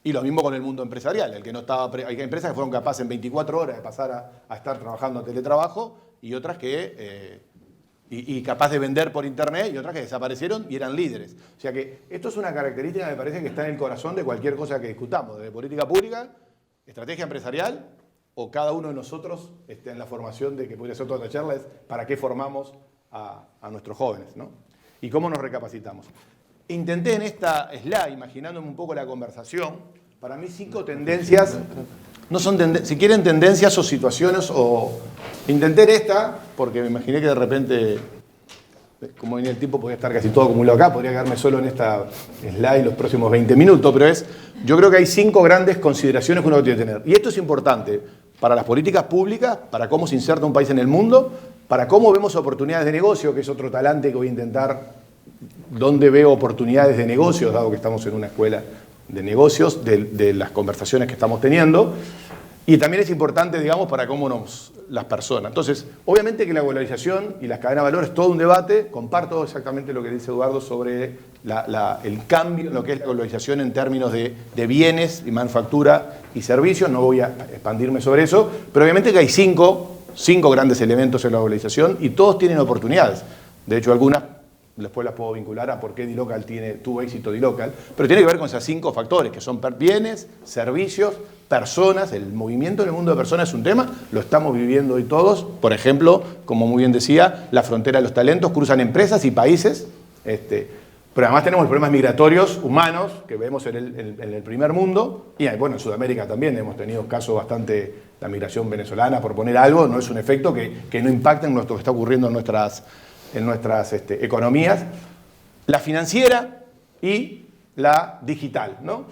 Y lo mismo con el mundo empresarial, el que no estaba hay empresas que fueron capaces en 24 horas de pasar a estar trabajando a teletrabajo, y otras que y capaz de vender por internet, y otras que desaparecieron y eran líderes. O sea que esto es una característica que me parece que está en el corazón de cualquier cosa que discutamos, desde política pública, estrategia empresarial, o cada uno de nosotros en la formación de que podría ser toda esta charla, es para qué formamos a nuestros jóvenes, ¿no? Y cómo nos recapacitamos. Intenté en esta slide, imaginándome un poco la conversación, para mí 5 tendencias, no son si quieren tendencias o situaciones, o intenté esta, porque me imaginé que de repente, como venía el tiempo, podía estar casi todo acumulado acá, podría quedarme solo en esta slide los próximos 20 minutos, pero yo creo que hay 5 grandes consideraciones que uno tiene que tener. Y esto es importante para las políticas públicas, para cómo se inserta un país en el mundo, para cómo vemos oportunidades de negocio, que es otro talante que voy a intentar, dónde veo oportunidades de negocios, dado que estamos en una escuela de negocios, de las conversaciones que estamos teniendo. Y también es importante, digamos, para cómo las personas. Entonces, obviamente que la globalización y las cadenas de valor es todo un debate. Comparto exactamente lo que dice Eduardo sobre el cambio en lo que es la globalización en términos de bienes y manufactura y servicios. No voy a expandirme sobre eso, pero obviamente que hay cinco grandes elementos en la globalización y todos tienen oportunidades. De hecho, algunas después las puedo vincular a por qué D-Local tuvo éxito D-Local, pero tiene que ver con esos 5 factores, que son bienes, servicios, personas. El movimiento en el mundo de personas es un tema, lo estamos viviendo hoy todos. Por ejemplo, como muy bien decía, la frontera de los talentos cruzan empresas y países, pero además tenemos problemas migratorios humanos que vemos en el primer mundo, y bueno, en Sudamérica también hemos tenido casos bastante, la migración venezolana, por poner algo, no es un efecto que no impacta en lo que está ocurriendo en nuestras economías, la financiera y la digital, ¿no?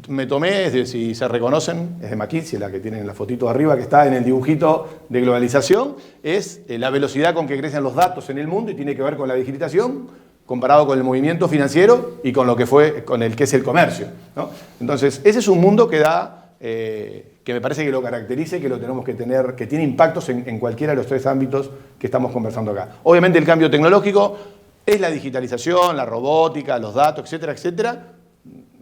Me tomé, si se reconocen, es de McKinsey, la que tienen la fotito de arriba, que está en el dibujito de globalización, es la velocidad con que crecen los datos en el mundo y tiene que ver con la digitalización, comparado con el movimiento financiero y con lo que fue, con el que es el comercio, ¿no? Entonces, ese es un mundo que da, que me parece que lo caracteriza y que lo tenemos que tener, que tiene impactos en cualquiera de los tres ámbitos que estamos conversando acá. Obviamente el cambio tecnológico es la digitalización, la robótica, los datos, etcétera, etcétera.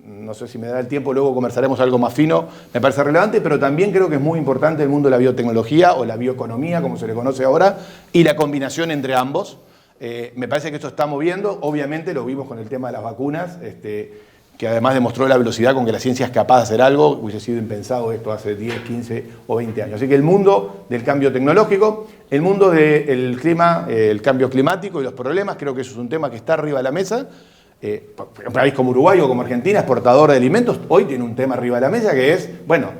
No sé si me da el tiempo, luego conversaremos algo más fino, me parece relevante, pero también creo que es muy importante el mundo de la biotecnología o la bioeconomía, como se le conoce ahora, y la combinación entre ambos. Me parece que esto está moviendo, obviamente lo vimos con el tema de las vacunas, que además demostró la velocidad con que la ciencia es capaz de hacer algo, hubiese sido impensado esto hace 10, 15 o 20 años. Así que el mundo del cambio tecnológico, el mundo del clima, el cambio climático y los problemas, creo que eso es un tema que está arriba de la mesa. Un país como Uruguay o como Argentina, exportador de alimentos, hoy tiene un tema arriba de la mesa que es, bueno,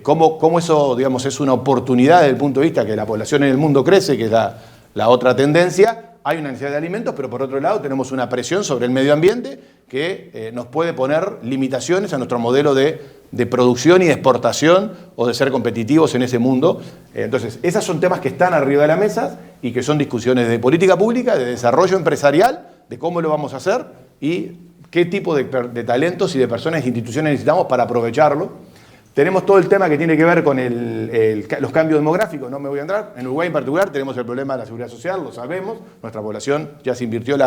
cómo eso, digamos, es una oportunidad desde el punto de vista que la población en el mundo crece, que es la otra tendencia. Hay una necesidad de alimentos, pero por otro lado tenemos una presión sobre el medio ambiente que nos puede poner limitaciones a nuestro modelo de producción y de exportación o de ser competitivos en ese mundo. Entonces, esos son temas que están arriba de la mesa y que son discusiones de política pública, de desarrollo empresarial, de cómo lo vamos a hacer y qué tipo de talentos y de personas e instituciones necesitamos para aprovecharlo. Tenemos todo el tema que tiene que ver con los cambios demográficos, no me voy a entrar. En Uruguay en particular tenemos el problema de la seguridad social, lo sabemos. Nuestra población ya se invirtió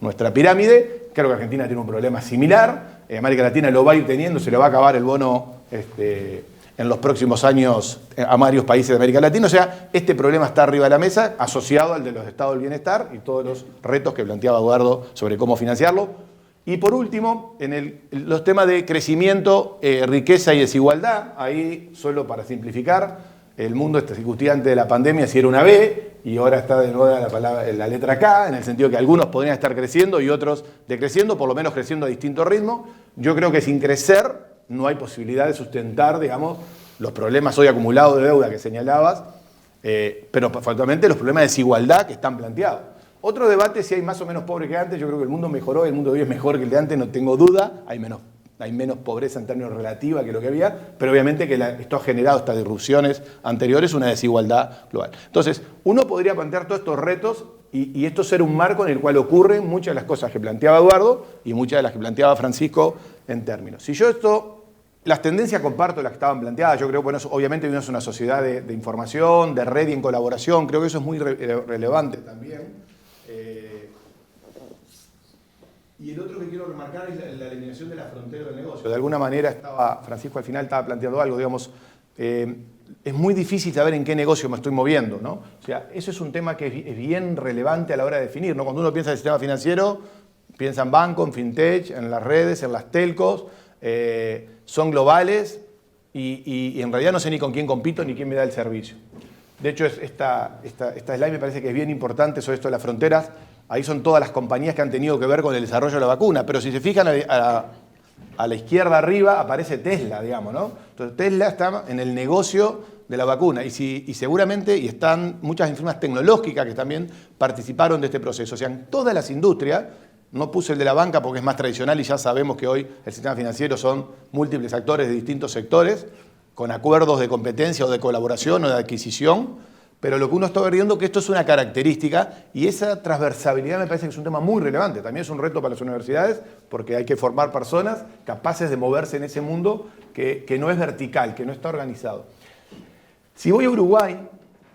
nuestra pirámide. Creo que Argentina tiene un problema similar. América Latina lo va a ir teniendo, se le va a acabar el bono en los próximos años a varios países de América Latina. O sea, este problema está arriba de la mesa, asociado al de los estados del bienestar y todos los retos que planteaba Eduardo sobre cómo financiarlo. Y por último, los temas de crecimiento, riqueza y desigualdad, ahí solo para simplificar, el mundo está discutía antes de la pandemia si era una B y ahora está de nuevo la letra K, en el sentido que algunos podrían estar creciendo y otros decreciendo, por lo menos creciendo a distinto ritmo. Yo creo que sin crecer no hay posibilidad de sustentar, digamos, los problemas hoy acumulados de deuda que señalabas, pero fundamentalmente los problemas de desigualdad que están planteados. Otro debate, si hay más o menos pobre que antes, yo creo que el mundo mejoró, el mundo de hoy es mejor que el de antes, no tengo duda, hay menos pobreza en términos relativa que lo que había, pero obviamente que esto ha generado estas disrupciones anteriores, una desigualdad global. Entonces, uno podría plantear todos estos retos y esto ser un marco en el cual ocurren muchas de las cosas que planteaba Eduardo y muchas de las que planteaba Francisco en términos. Si yo las tendencias comparto las que estaban planteadas, yo creo que bueno, obviamente vivimos una sociedad de información, de red y en colaboración, creo que eso es muy relevante también. Y el otro que quiero remarcar es la eliminación de la frontera del negocio. De alguna manera Francisco al final estaba planteando algo, digamos, es muy difícil saber en qué negocio me estoy moviendo, ¿no? O sea, eso es un tema que es bien relevante a la hora de definir, ¿no? Cuando uno piensa en el sistema financiero, piensa en banco, en fintech, en las redes, en las telcos, son globales y en realidad no sé ni con quién compito ni quién me da el servicio. De hecho, esta slide me parece que es bien importante sobre esto de las fronteras. Ahí son todas las compañías que han tenido que ver con el desarrollo de la vacuna, pero si se fijan a la izquierda arriba aparece Tesla, digamos, ¿no? Entonces Tesla está en el negocio de la vacuna y seguramente están muchas firmas tecnológicas que también participaron de este proceso. O sea, en todas las industrias, no puse el de la banca porque es más tradicional y ya sabemos que hoy el sistema financiero son múltiples actores de distintos sectores, con acuerdos de competencia o de colaboración o de adquisición, pero lo que uno está viendo es que esto es una característica y esa transversabilidad me parece que es un tema muy relevante. También es un reto para las universidades porque hay que formar personas capaces de moverse en ese mundo que no es vertical, que no está organizado. Si voy a Uruguay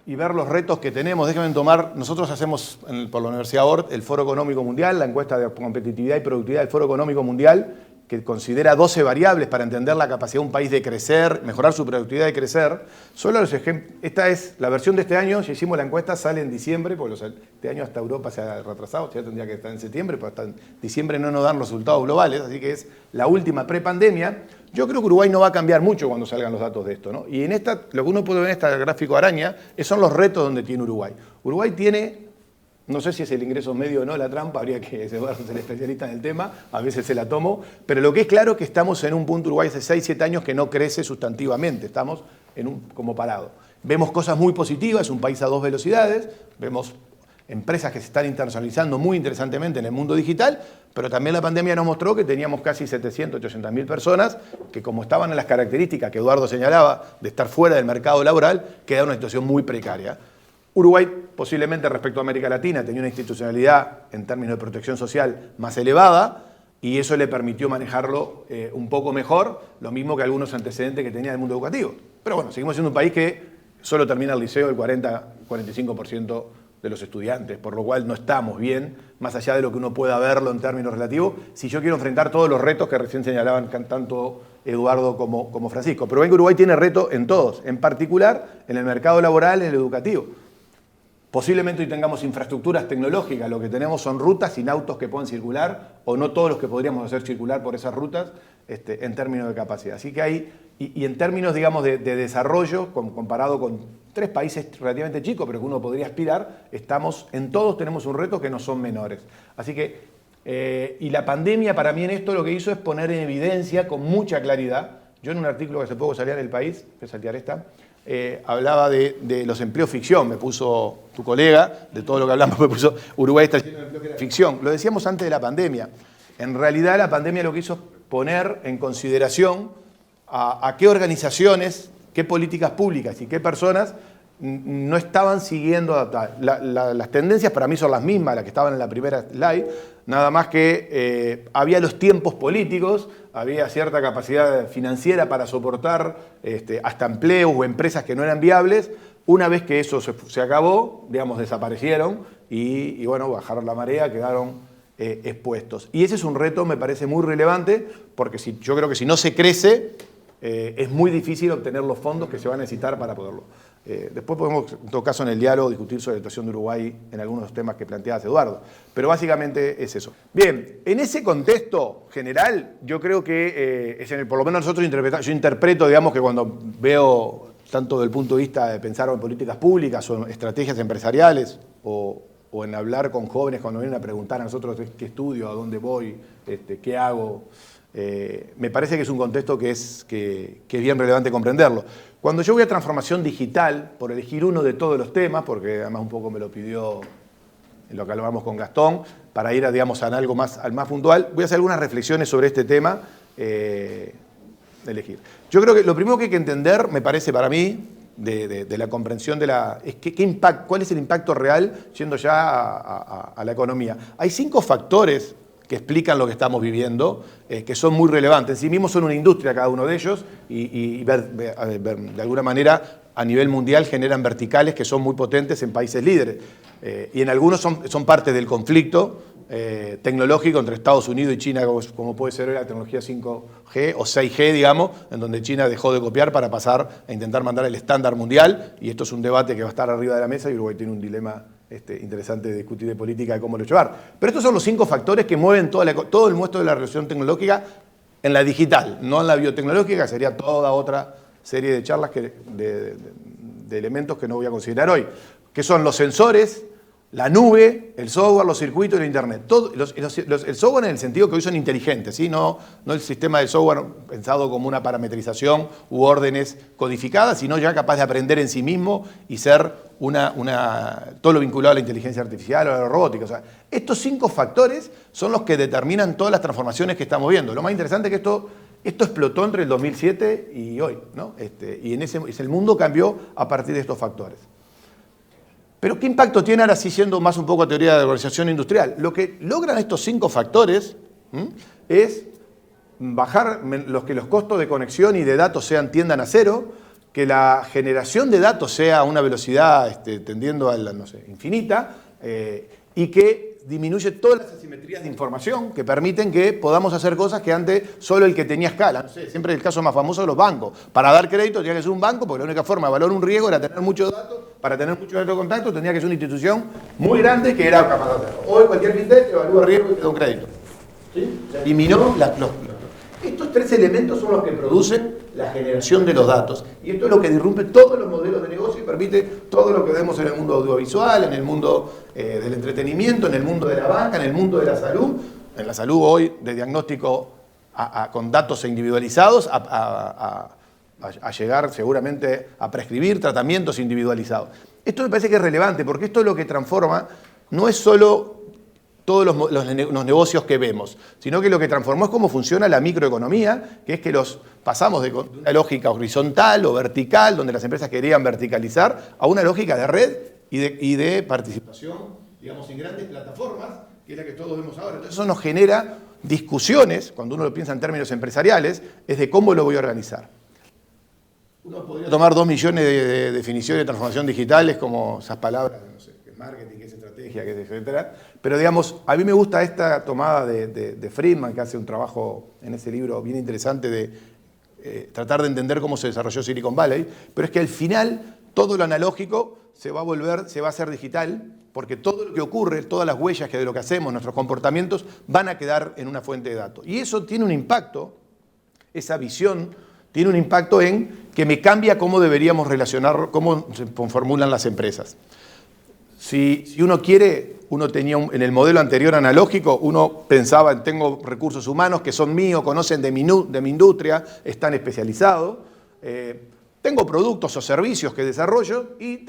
y ver los retos que tenemos, déjenme tomar, nosotros hacemos por la Universidad ORT el Foro Económico Mundial, la encuesta de competitividad y productividad del Foro Económico Mundial, que considera 12 variables para entender la capacidad de un país de crecer, mejorar su productividad y crecer. Solo los ejemplos, esta es la versión de este año, ya hicimos la encuesta, sale en diciembre, porque este año hasta Europa se ha retrasado, ya tendría que estar en septiembre, pero hasta en diciembre no nos dan los resultados globales, así que es la última prepandemia. Yo creo que Uruguay no va a cambiar mucho cuando salgan los datos de esto, ¿no? Y lo que uno puede ver en este gráfico araña son los retos donde tiene Uruguay. Uruguay tiene... No sé si es el ingreso medio o no la trampa, habría que ser especialista en el tema, a veces se la tomo, pero lo que es claro es que estamos en un punto Uruguay hace 6-7 años que no crece sustantivamente, estamos como parado. Vemos cosas muy positivas, es un país a 2 velocidades, vemos empresas que se están internacionalizando muy interesantemente en el mundo digital, pero también la pandemia nos mostró que teníamos casi 700-800.000 personas que como estaban en las características que Eduardo señalaba de estar fuera del mercado laboral, queda una situación muy precaria. Uruguay, posiblemente respecto a América Latina, tenía una institucionalidad en términos de protección social más elevada, y eso le permitió manejarlo un poco mejor, lo mismo que algunos antecedentes que tenía el mundo educativo. Pero bueno, seguimos siendo un país que solo termina el liceo el 40-45% de los estudiantes, por lo cual no estamos bien, más allá de lo que uno pueda verlo en términos relativos, si yo quiero enfrentar todos los retos que recién señalaban tanto Eduardo como Francisco. Pero ven que Uruguay tiene reto en todos, en particular en el mercado laboral, en el educativo. Posiblemente hoy tengamos infraestructuras tecnológicas, lo que tenemos son rutas sin autos que puedan circular, o no todos los que podríamos hacer circular por esas rutas, en términos de capacidad. Así que hay, y en términos, digamos, de desarrollo, comparado con 3 países relativamente chicos, pero que uno podría aspirar, en todos tenemos un reto que no son menores. Así que, y la pandemia para mí en esto lo que hizo es poner en evidencia con mucha claridad. Yo en un artículo que hace poco salía en El País, que saltear esta, hablaba de los empleos ficción, me puso tu colega, de todo lo que hablamos, me puso Uruguay está lleno de empleos que era ficción. Lo decíamos antes de la pandemia. En realidad la pandemia lo que hizo es poner en consideración a qué organizaciones, qué políticas públicas y qué personas no estaban siguiendo adaptadas. Las tendencias para mí son las mismas, las que estaban en la primera slide, nada más que había los tiempos políticos, había cierta capacidad financiera para soportar hasta empleos o empresas que no eran viables. Una vez que eso se acabó, digamos, desaparecieron y bueno, bajaron la marea, quedaron expuestos. Y ese es un reto, me parece muy relevante, porque yo creo que si no se crece, es muy difícil obtener los fondos que se van a necesitar para poderlo. Después podemos, en todo caso, en el diálogo discutir sobre la situación de Uruguay en algunos de los temas que planteabas, Eduardo. Pero básicamente es eso. Bien, en ese contexto general, yo creo que, por lo menos nosotros yo interpreto, digamos, que cuando veo, tanto del punto de vista de pensar en políticas públicas o en estrategias empresariales, o en hablar con jóvenes cuando vienen a preguntar a nosotros qué estudio, a dónde voy, qué hago, me parece que es un contexto que es bien relevante comprenderlo. Cuando yo voy a transformación digital, por elegir uno de todos los temas, porque además un poco me lo pidió en lo que hablamos con Gastón, para ir digamos, a algo más puntual, voy a hacer algunas reflexiones sobre este tema de elegir. Yo creo que lo primero que hay que entender, me parece para mí, de la comprensión es cuál es el impacto real yendo ya a la economía. Hay 5 factores que explican lo que estamos viviendo, que son muy relevantes. En sí mismos son una industria cada uno de ellos y de alguna manera a nivel mundial generan verticales que son muy potentes en países líderes. Y en algunos son parte del conflicto tecnológico entre Estados Unidos y China, como puede ser la tecnología 5G o 6G, digamos, en donde China dejó de copiar para pasar a intentar mandar el estándar mundial, y esto es un debate que va a estar arriba de la mesa y Uruguay tiene un dilema interesante de discutir de política de cómo lo llevar. Pero estos son los 5 factores que mueven todo el muestro de la revolución tecnológica en la digital, no en la biotecnológica, sería toda otra serie de charlas de elementos que no voy a considerar hoy, que son los sensores, la nube, el software, los circuitos y el internet. El software en el sentido que hoy son inteligentes, ¿sí? No el sistema de software pensado como una parametrización u órdenes codificadas, sino ya capaz de aprender en sí mismo y ser todo lo vinculado a la inteligencia artificial o a la robótica. O sea, estos 5 factores son los que determinan todas las transformaciones que estamos viendo. Lo más interesante es que esto explotó entre el 2007 y hoy, ¿no? Y el mundo cambió a partir de estos factores. Pero ¿qué impacto tiene, ahora sí siendo más un poco teoría de organización industrial? Lo que logran estos 5 factores es bajar que los costos de conexión y de datos tiendan a 0, que la generación de datos sea a una velocidad tendiendo a la, infinita, y que disminuye todas las asimetrías de información que permiten que podamos hacer cosas que antes solo el que tenía escala. No sé, siempre el caso más famoso de los bancos. Para dar crédito tenía que ser un banco, porque la única forma de valorar un riesgo era tener muchos datos. Para tener muchos datos de contacto tenía que ser una institución muy grande que era capaz de hacerlo. Hoy cualquier fintech evalúa el riesgo y te da un crédito. ¿Sí? Eliminó estos 3 elementos son los que producen la generación de los datos. Y esto es lo que disrumpe todos los modelos de negocio y permite todo lo que vemos en el mundo audiovisual, en el mundo del entretenimiento, en el mundo de la banca, en el mundo de la salud. En la salud hoy, de diagnóstico con datos individualizados, a llegar seguramente a prescribir tratamientos individualizados. Esto me parece que es relevante, porque esto es lo que transforma, no es solo todos los negocios que vemos, sino que lo que transformó es cómo funciona la microeconomía, que es que pasamos de una lógica horizontal o vertical, donde las empresas querían verticalizar, a una lógica de red y de participación, digamos, en grandes plataformas, que es la que todos vemos ahora. Entonces eso nos genera discusiones, cuando uno lo piensa en términos empresariales, es de cómo lo voy a organizar. Uno podría tomar 2 millones de definiciones de transformación digital, como esas palabras, no sé, que es marketing, que es estrategia, que es etcétera. Pero digamos, a mí me gusta esta tomada de Friedman, que hace un trabajo en ese libro bien interesante de tratar de entender cómo se desarrolló Silicon Valley, pero es que al final todo lo analógico se va a hacer digital, porque todo lo que ocurre, todas las huellas que de lo que hacemos, nuestros comportamientos, van a quedar en una fuente de datos. Y eso tiene un impacto, esa visión tiene un impacto en que me cambia cómo deberíamos relacionar, cómo se formulan las empresas. Si uno quiere, uno tenía en el modelo anterior analógico, uno pensaba en tengo recursos humanos que son míos, conocen de mi industria, están especializados, tengo productos o servicios que desarrollo y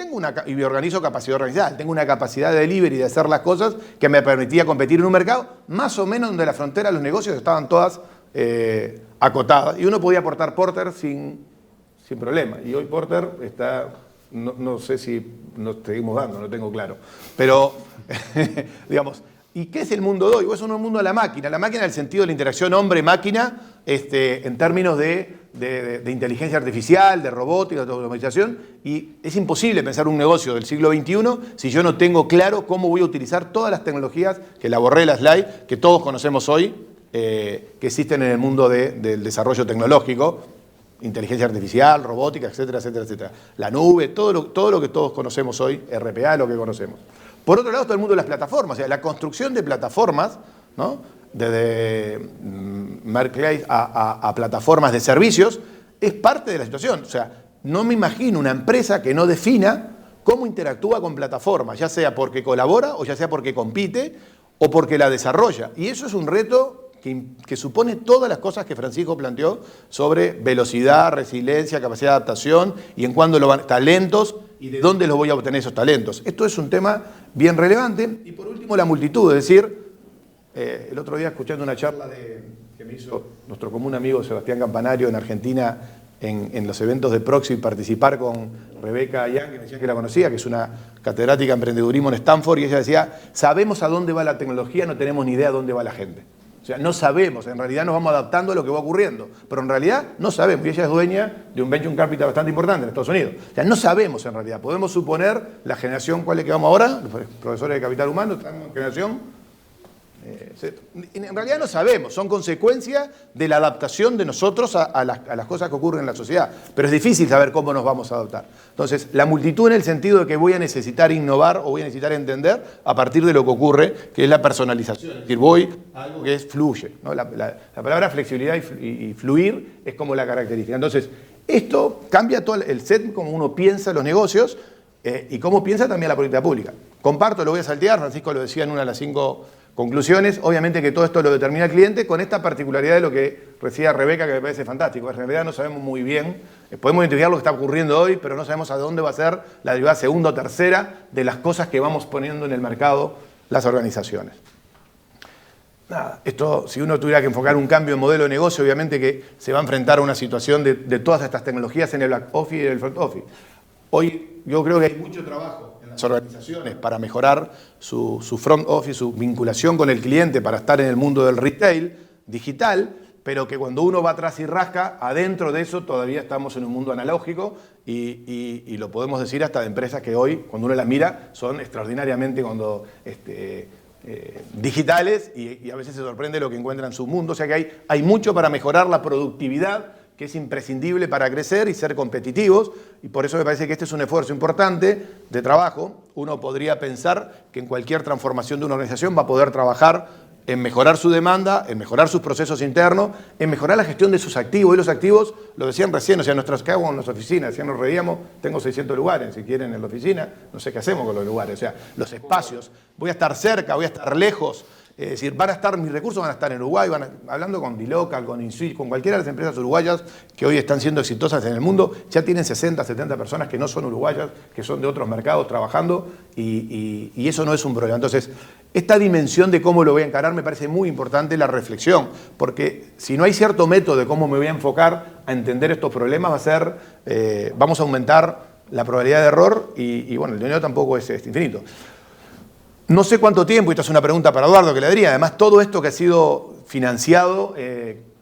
me organizo capacidad organizacional. Tengo una capacidad de delivery, de hacer las cosas que me permitía competir en un mercado más o menos donde la frontera de los negocios estaban todas acotadas. Y uno podía aportar Porter sin problema. Y hoy Porter está, no sé si nos seguimos dando, no tengo claro. Pero, digamos, ¿y qué es el mundo de hoy? Es un mundo de la máquina en el sentido de la interacción hombre-máquina, en términos de inteligencia artificial, de robótica, de automatización, y es imposible pensar un negocio del siglo XXI si yo no tengo claro cómo voy a utilizar todas las tecnologías, que la borré la slide, que todos conocemos hoy, que existen en el mundo del desarrollo tecnológico, inteligencia artificial, robótica, etcétera, etcétera, etcétera. La nube, todo lo que todos conocemos hoy, RPA, lo que conocemos. Por otro lado está el mundo de las plataformas, o sea, la construcción de plataformas, ¿no? Desde Marketplace a plataformas de servicios, es parte de la situación. O sea, no me imagino una empresa que no defina cómo interactúa con plataformas, ya sea porque colabora o ya sea porque compite o porque la desarrolla. Y eso es un reto que supone todas las cosas que Francisco planteó sobre velocidad, resiliencia, capacidad de adaptación y en cuándo talentos y de dónde los voy a obtener esos talentos. Esto es un tema bien relevante. Y por último, la multitud, es decir, el otro día escuchando una charla que me hizo nuestro común amigo Sebastián Campanario en Argentina en los eventos de Proxy, participar con Rebeca Young, que me decía que la conocía, que es una catedrática de emprendedurismo en Stanford, y ella decía, sabemos a dónde va la tecnología, no tenemos ni idea a dónde va la gente. O sea, no sabemos, en realidad nos vamos adaptando a lo que va ocurriendo, pero en realidad no sabemos, y ella es dueña de un venture capital bastante importante en Estados Unidos. O sea, no sabemos en realidad, podemos suponer la generación, ¿cuál es que vamos ahora? Los profesores de capital humano, estamos en generación... En realidad no sabemos, son consecuencias de la adaptación de nosotros a las cosas que ocurren en la sociedad, pero es difícil saber cómo nos vamos a adaptar. Entonces, la multitud en el sentido de que voy a necesitar innovar o voy a necesitar entender a partir de lo que ocurre, que es la personalización. Es decir, voy a algo que fluye, ¿no? La palabra flexibilidad y fluir es como la característica. Entonces, esto cambia todo el set como uno piensa los negocios y cómo piensa también la política pública. Comparto, lo voy a saltear, Francisco lo decía en una de las 5 conclusiones, obviamente que todo esto lo determina el cliente con esta particularidad de lo que decía Rebeca, que me parece fantástico. En realidad no sabemos muy bien, podemos identificar lo que está ocurriendo hoy, pero no sabemos a dónde va a ser la derivada segunda o tercera de las cosas que vamos poniendo en el mercado las organizaciones. Nada, esto, si uno tuviera que enfocar un cambio de modelo de negocio, obviamente que se va a enfrentar a una situación de todas estas tecnologías en el back office y en el front office. Hoy yo creo que hay mucho trabajo en las organizaciones para mejorar su front office, su vinculación con el cliente para estar en el mundo del retail digital, pero que cuando uno va atrás y rasca, adentro de eso todavía estamos en un mundo analógico y lo podemos decir hasta de empresas que hoy, cuando uno las mira, son extraordinariamente digitales y a veces se sorprende lo que encuentra en su mundo. O sea que hay mucho para mejorar la productividad, que es imprescindible para crecer y ser competitivos, y por eso me parece que este es un esfuerzo importante de trabajo. Uno podría pensar que en cualquier transformación de una organización va a poder trabajar en mejorar su demanda, en mejorar sus procesos internos, en mejorar la gestión de sus activos. Y los activos, lo decían recién, o sea, ¿qué hago en nuestra oficina? Decían, nos reíamos, tengo 600 lugares, si quieren, en la oficina, no sé qué hacemos con los lugares. O sea, los espacios, voy a estar cerca, voy a estar lejos. Es decir, mis recursos van a estar en Uruguay, hablando con Dilocal, con Inswitch, con cualquiera de las empresas uruguayas que hoy están siendo exitosas en el mundo, ya tienen 60, 70 personas que no son uruguayas, que son de otros mercados trabajando, y eso no es un problema. Entonces, esta dimensión de cómo lo voy a encarar me parece muy importante la reflexión, porque si no hay cierto método de cómo me voy a enfocar a entender estos problemas, vamos a aumentar la probabilidad de error y bueno, el dinero tampoco es infinito. No sé cuánto tiempo, y esta es una pregunta para Eduardo que le daría, además todo esto que ha sido financiado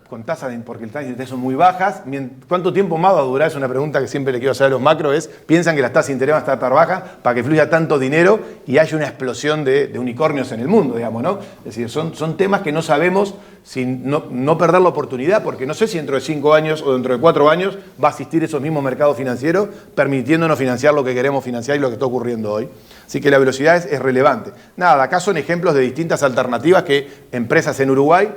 con tasas, porque las tasas de interés son muy bajas, ¿cuánto tiempo más va a durar? Es una pregunta que siempre le quiero hacer a los macros, piensan que las tasas de interés van a estar bajas para que fluya tanto dinero y haya una explosión de unicornios en el mundo, digamos, ¿no? Es decir, son temas que no sabemos sin no perder la oportunidad, porque no sé si dentro de 5 años o dentro de 4 años va a existir esos mismos mercados financieros permitiéndonos financiar lo que queremos financiar y lo que está ocurriendo hoy. Así que la velocidad es relevante. Nada, acá son ejemplos de distintas alternativas que empresas en Uruguay,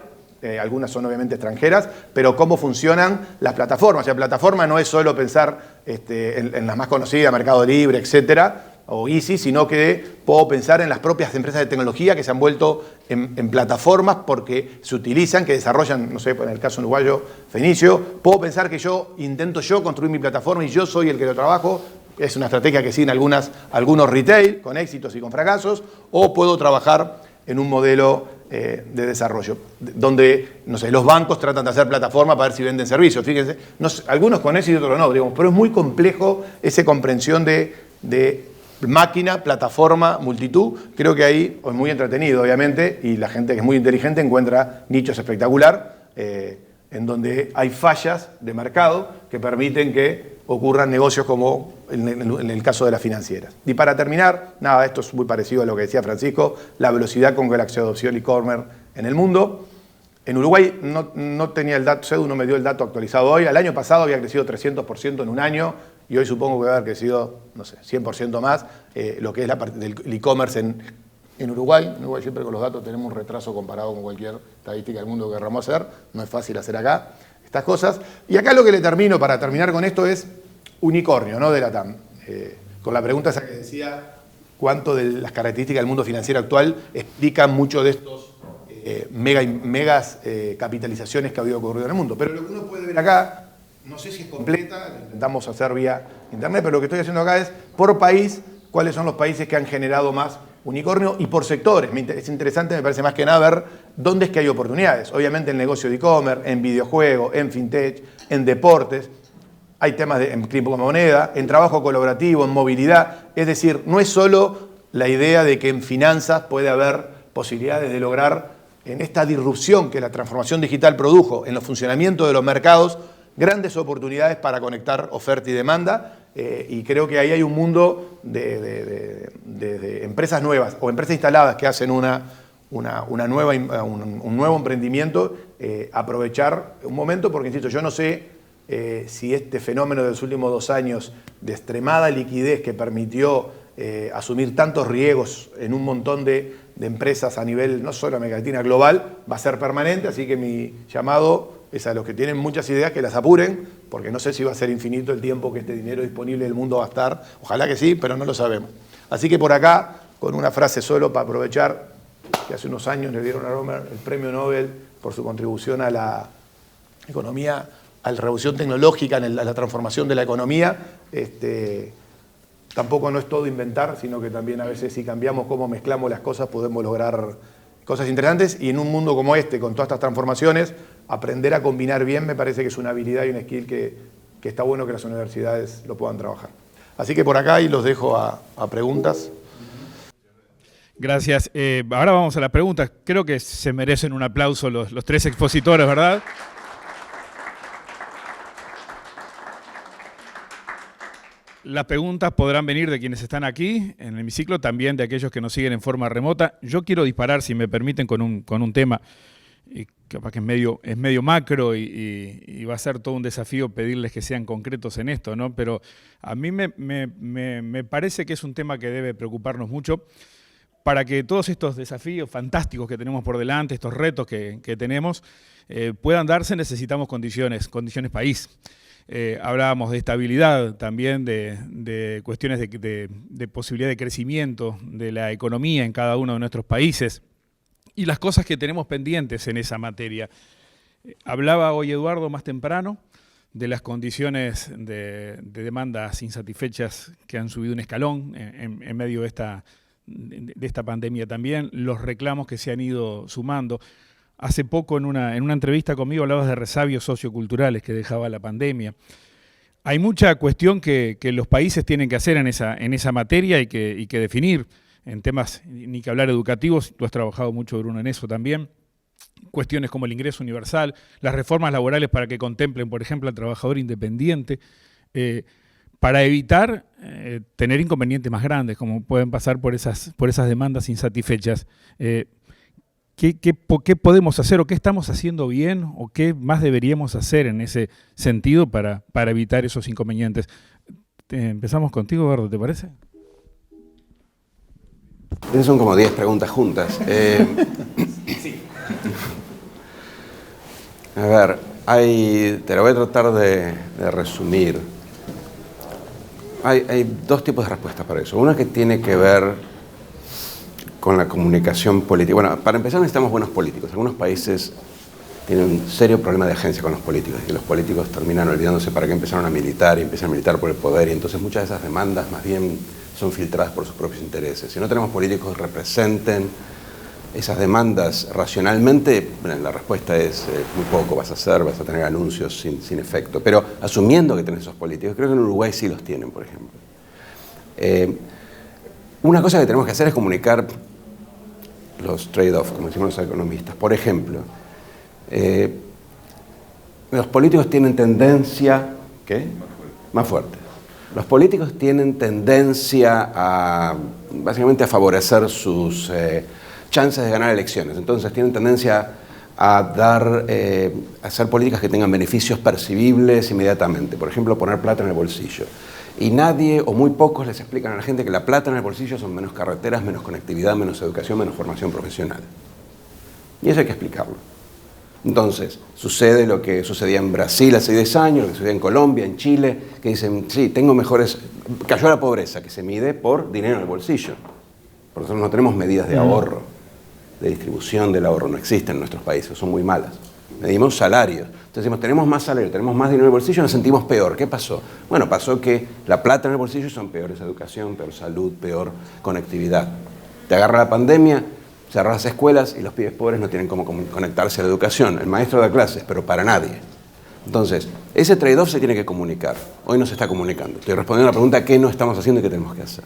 algunas son obviamente extranjeras, pero cómo funcionan las plataformas. O sea, plataforma no es solo pensar en las más conocidas, Mercado Libre, etcétera, o Easy, sino que puedo pensar en las propias empresas de tecnología que se han vuelto en plataformas porque se utilizan, que desarrollan, no sé, en el caso uruguayo, Fenicio. Puedo pensar que intento construir mi plataforma y yo soy el que lo trabajo. Es una estrategia que siguen algunos retail, con éxitos y con fracasos, o puedo trabajar en un modelo de desarrollo, donde, no sé, los bancos tratan de hacer plataforma para ver si venden servicios. Fíjense, algunos con éxito y otros no, digamos, pero es muy complejo esa comprensión de máquina, plataforma, multitud. Creo que ahí es muy entretenido, obviamente, y la gente que es muy inteligente encuentra nichos espectacular, en donde hay fallas de mercado que permiten que ocurran negocios como en el caso de las financieras. Y para terminar, nada, esto es muy parecido a lo que decía Francisco, la velocidad con que la adopción e-commerce en el mundo. En Uruguay no tenía el dato, CEDU no me dio el dato actualizado hoy. El año pasado había crecido 300% en un año y hoy supongo que va a haber crecido, no sé, 100% más lo que es la parte del e-commerce en Uruguay. En Uruguay siempre con los datos tenemos un retraso comparado con cualquier estadística del mundo que queramos hacer. No es fácil hacer acá estas cosas. Y acá lo que le termino, para terminar con esto, es unicornio, ¿no? De la TAM. Con la pregunta esa que decía, ¿cuánto de las características del mundo financiero actual explican mucho de estos megas capitalizaciones que ha habido ocurrido en el mundo? Pero lo que uno puede ver acá, no sé si es completa, lo intentamos hacer vía internet, pero lo que estoy haciendo acá es, por país, cuáles son los países que han generado más unicornio y por sectores. Es interesante, me parece más que nada, ver dónde es que hay oportunidades. Obviamente en el negocio de e-commerce, en videojuegos, en fintech, en deportes. Hay temas en criptomoneda, en trabajo colaborativo, en movilidad. Es decir, no es solo la idea de que en finanzas puede haber posibilidades de lograr, en esta disrupción que la transformación digital produjo en los funcionamientos de los mercados, grandes oportunidades para conectar oferta y demanda. Y creo que ahí hay un mundo de empresas nuevas o empresas instaladas que hacen un nuevo emprendimiento, aprovechar un momento, porque insisto, yo no sé si este fenómeno de los últimos 2 años de extremada liquidez que permitió asumir tantos riesgos en un montón de empresas a nivel, no solo América Latina, global, va a ser permanente, así que mi llamado es a los que tienen muchas ideas que las apuren, porque no sé si va a ser infinito el tiempo que este dinero disponible del mundo va a estar, ojalá que sí, pero no lo sabemos. Así que por acá, con una frase solo para aprovechar, que hace unos años le dieron a Romer el premio Nobel por su contribución a la economía, a la revolución tecnológica, a la transformación de la economía. Tampoco no es todo inventar, sino que también a veces si cambiamos cómo mezclamos las cosas podemos lograr cosas interesantes, y en un mundo como este, con todas estas transformaciones, aprender a combinar bien me parece que es una habilidad y un skill que está bueno que las universidades lo puedan trabajar. Así que por acá y los dejo a preguntas. Gracias. Ahora vamos a las preguntas. Creo que se merecen un aplauso los 3 expositores, ¿verdad? Las preguntas podrán venir de quienes están aquí en el hemiciclo, también de aquellos que nos siguen en forma remota. Yo quiero disparar, si me permiten, con un tema capaz que es medio macro y va a ser todo un desafío pedirles que sean concretos en esto, ¿no? Pero a mí me parece que es un tema que debe preocuparnos mucho para que todos estos desafíos fantásticos que tenemos por delante, estos retos que tenemos, puedan darse. Necesitamos condiciones país. Hablábamos de estabilidad también, de cuestiones de posibilidad de crecimiento de la economía en cada uno de nuestros países y las cosas que tenemos pendientes en esa materia. Hablaba hoy Eduardo más temprano de las condiciones de demandas insatisfechas que han subido un escalón en medio de esta pandemia también, los reclamos que se han ido sumando. Hace poco en una entrevista conmigo hablabas de resabios socioculturales que dejaba la pandemia. Hay mucha cuestión que los países tienen que hacer en esa materia y que definir en temas, ni que hablar educativos. Tú has trabajado mucho, Bruno, en eso también. Cuestiones como el ingreso universal, las reformas laborales para que contemplen, por ejemplo, al trabajador independiente, para evitar tener inconvenientes más grandes, como pueden pasar por esas demandas insatisfechas. ¿Qué podemos hacer o qué estamos haciendo bien o qué más deberíamos hacer en ese sentido para evitar esos inconvenientes? Empezamos contigo, Eduardo, ¿te parece? Esas son como 10 preguntas juntas. Sí. A ver, te lo voy a tratar de resumir. Hay dos tipos de respuestas para eso. Una que tiene que ver con la comunicación política. Bueno, para empezar necesitamos buenos políticos. Algunos países tienen un serio problema de agencia con los políticos, y los políticos terminan olvidándose para qué empezaron a militar y empiezan a militar por el poder, y entonces muchas de esas demandas más bien son filtradas por sus propios intereses. Si no tenemos políticos que representen esas demandas racionalmente, bueno, la respuesta es muy poco vas a tener anuncios sin efecto. Pero asumiendo que tenés esos políticos, creo que en Uruguay sí los tienen, por ejemplo. Una cosa que tenemos que hacer es comunicar los trade-offs, como decimos los economistas. Por ejemplo, los políticos tienen tendencia... ¿Qué? Más fuerte. Los políticos tienen tendencia básicamente a favorecer sus chances de ganar elecciones. Entonces tienen tendencia a hacer políticas que tengan beneficios percibibles inmediatamente. Por ejemplo, poner plata en el bolsillo. Y nadie o muy pocos les explican a la gente que la plata en el bolsillo son menos carreteras, menos conectividad, menos educación, menos formación profesional. Y eso hay que explicarlo. Entonces, sucede lo que sucedía en Brasil hace 10 años, lo que sucedía en Colombia, en Chile, que dicen, sí, cayó la pobreza, que se mide por dinero en el bolsillo. Por nosotros no tenemos medidas de ahorro, de distribución del ahorro, no existen en nuestros países, son muy malas. Medimos salarios. Entonces decimos, tenemos más salario, tenemos más dinero en el bolsillo, nos sentimos peor. ¿Qué pasó? Bueno, pasó que la plata en el bolsillo son peores educación, peor salud, peor conectividad. Te agarra la pandemia, cerrás las escuelas y los pibes pobres no tienen cómo conectarse a la educación. El maestro da clases, pero para nadie. Entonces, ese trade-off se tiene que comunicar. Hoy no se está comunicando. Estoy respondiendo a la pregunta qué no estamos haciendo y qué tenemos que hacer.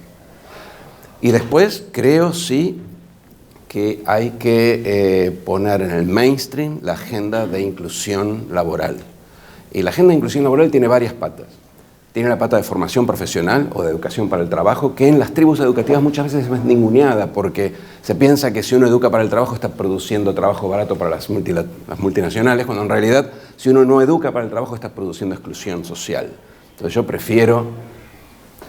Y después, creo, sí, que hay que poner en el mainstream la agenda de inclusión laboral. Y la agenda de inclusión laboral tiene varias patas. Tiene la pata de formación profesional o de educación para el trabajo, que en las tribus educativas muchas veces es ninguneada, porque se piensa que si uno educa para el trabajo está produciendo trabajo barato para las multinacionales, cuando en realidad si uno no educa para el trabajo está produciendo exclusión social. Entonces yo prefiero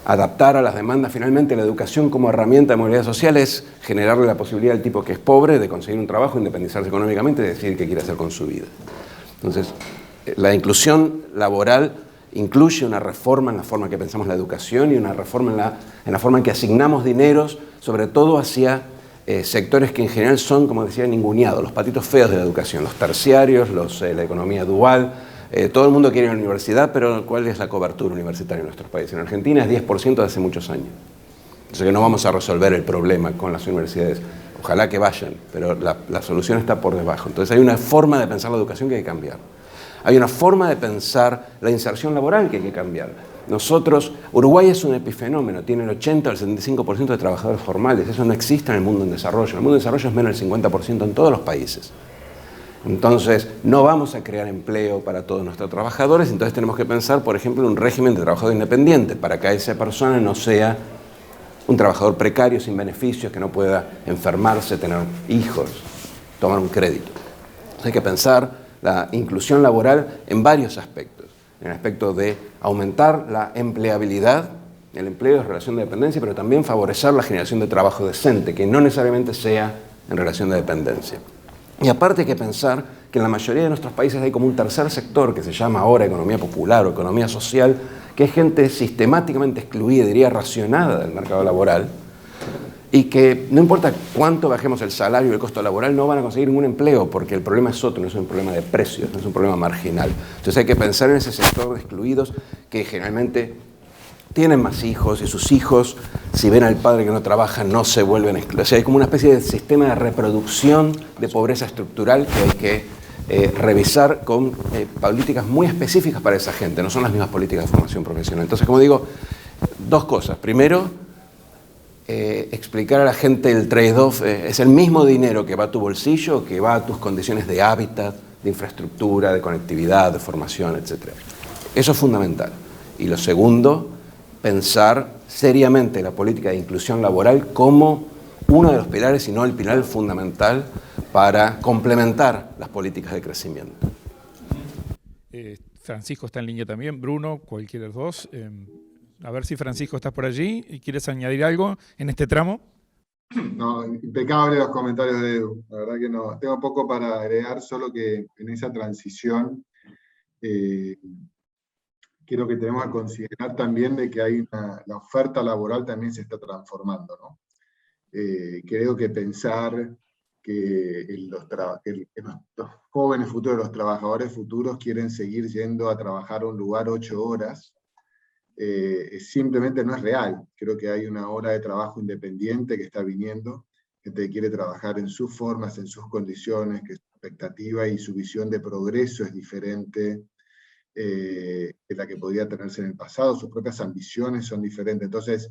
adaptar a las demandas. Finalmente, la educación como herramienta de movilidad social es generarle la posibilidad al tipo que es pobre de conseguir un trabajo, independizarse económicamente y decidir qué quiere hacer con su vida. Entonces, la inclusión laboral incluye una reforma en la forma en que pensamos la educación y una reforma en la forma en que asignamos dineros, sobre todo hacia sectores que en general son, como decía, ninguneados, los patitos feos de la educación, los terciarios, la economía dual. Todo el mundo quiere ir a la universidad, pero ¿cuál es la cobertura universitaria en nuestros países? En Argentina es 10% de hace muchos años. Entonces que no vamos a resolver el problema con las universidades. Ojalá que vayan, pero la solución está por debajo. Entonces hay una forma de pensar la educación que hay que cambiar. Hay una forma de pensar la inserción laboral que hay que cambiar. Uruguay es un epifenómeno, tiene el 80 o el 75% de trabajadores formales. Eso no existe en el mundo en desarrollo. En el mundo en desarrollo es menos del 50% en todos los países. Entonces, no vamos a crear empleo para todos nuestros trabajadores, entonces tenemos que pensar, por ejemplo, en un régimen de trabajador independiente, para que esa persona no sea un trabajador precario, sin beneficios, que no pueda enfermarse, tener hijos, tomar un crédito. Entonces hay que pensar la inclusión laboral en varios aspectos. En el aspecto de aumentar la empleabilidad, el empleo es relación de dependencia, pero también favorecer la generación de trabajo decente, que no necesariamente sea en relación de dependencia. Y aparte hay que pensar que en la mayoría de nuestros países hay como un tercer sector que se llama ahora economía popular o economía social, que es gente sistemáticamente excluida, diría racionada del mercado laboral, y que no importa cuánto bajemos el salario y el costo laboral, no van a conseguir ningún empleo, porque el problema es otro, no es un problema de precios, no es un problema marginal. Entonces hay que pensar en ese sector de excluidos que generalmente tienen más hijos y sus hijos, si ven al padre que no trabaja, no se vuelven excluidos. O sea, hay como una especie de sistema de reproducción de pobreza estructural que hay revisar con políticas muy específicas para esa gente, no son las mismas políticas de formación profesional. Entonces, como digo, dos cosas. Primero, explicar a la gente el trade-off, es el mismo dinero que va a tu bolsillo, que va a tus condiciones de hábitat, de infraestructura, de conectividad, de formación, etc. Eso es fundamental. Y lo segundo, pensar seriamente la política de inclusión laboral como uno de los pilares, y no el pilar fundamental, para complementar las políticas de crecimiento. Francisco está en línea también. Bruno, cualquiera de los dos. A ver si Francisco estás por allí y quieres añadir algo en este tramo. No, impecable los comentarios de Edu. La verdad que no. Tengo poco para agregar, solo que en esa transición creo que tenemos que considerar también de que hay la oferta laboral también se está transformando, ¿no? Creo que pensar que los jóvenes futuros, los trabajadores futuros quieren seguir yendo a trabajar a un lugar 8 horas, simplemente no es real. Creo que hay una hora de trabajo independiente que está viniendo, gente que quiere trabajar en sus formas, en sus condiciones, que su expectativa y su visión de progreso es diferente de la que podría tenerse en el pasado, sus propias ambiciones son diferentes. Entonces,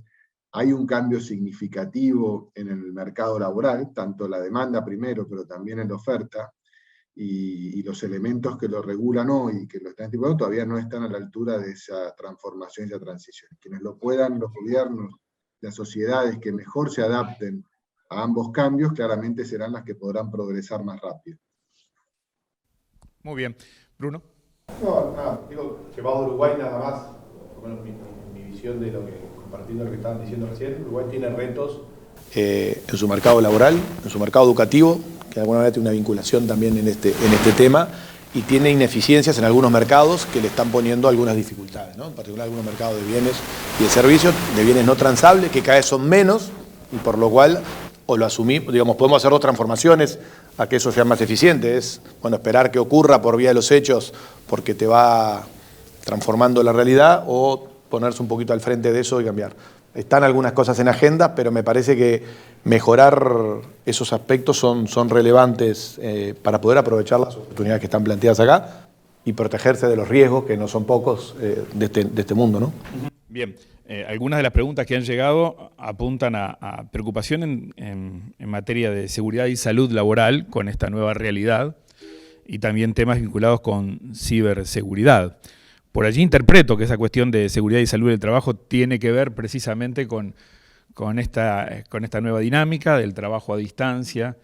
hay un cambio significativo en el mercado laboral, tanto la demanda primero, pero también en la oferta, y los elementos que lo regulan hoy y que lo están estipulando todavía no están a la altura de esa transformación y esa transición. Quienes lo puedan, los gobiernos, las sociedades que mejor se adapten a ambos cambios, claramente serán las que podrán progresar más rápido. Muy bien. Bruno. No, nada, digo, llevado a Uruguay nada más, por lo menos mi visión de lo que, compartiendo lo que estaban diciendo recién, Uruguay tiene retos en su mercado laboral, en su mercado educativo, que de alguna manera tiene una vinculación también en este tema, y tiene ineficiencias en algunos mercados que le están poniendo algunas dificultades, ¿no? En particular algunos mercados de bienes y de servicios, de bienes no transables, que cada vez son menos, y por lo cual, o lo asumimos, digamos, podemos hacer dos transformaciones a que eso sea más eficiente, es, bueno, esperar que ocurra por vía de los hechos porque te va transformando la realidad, o ponerse un poquito al frente de eso y cambiar. Están algunas cosas en agenda, pero me parece que mejorar esos aspectos son relevantes para poder aprovechar las oportunidades que están planteadas acá y protegerse de los riesgos, que no son pocos, de este mundo, ¿no? Bien, algunas de las preguntas que han llegado apuntan a preocupación en materia de seguridad y salud laboral con esta nueva realidad, y también temas vinculados con ciberseguridad. Por allí interpreto que esa cuestión de seguridad y salud del trabajo tiene que ver precisamente con esta nueva dinámica del trabajo a distancia,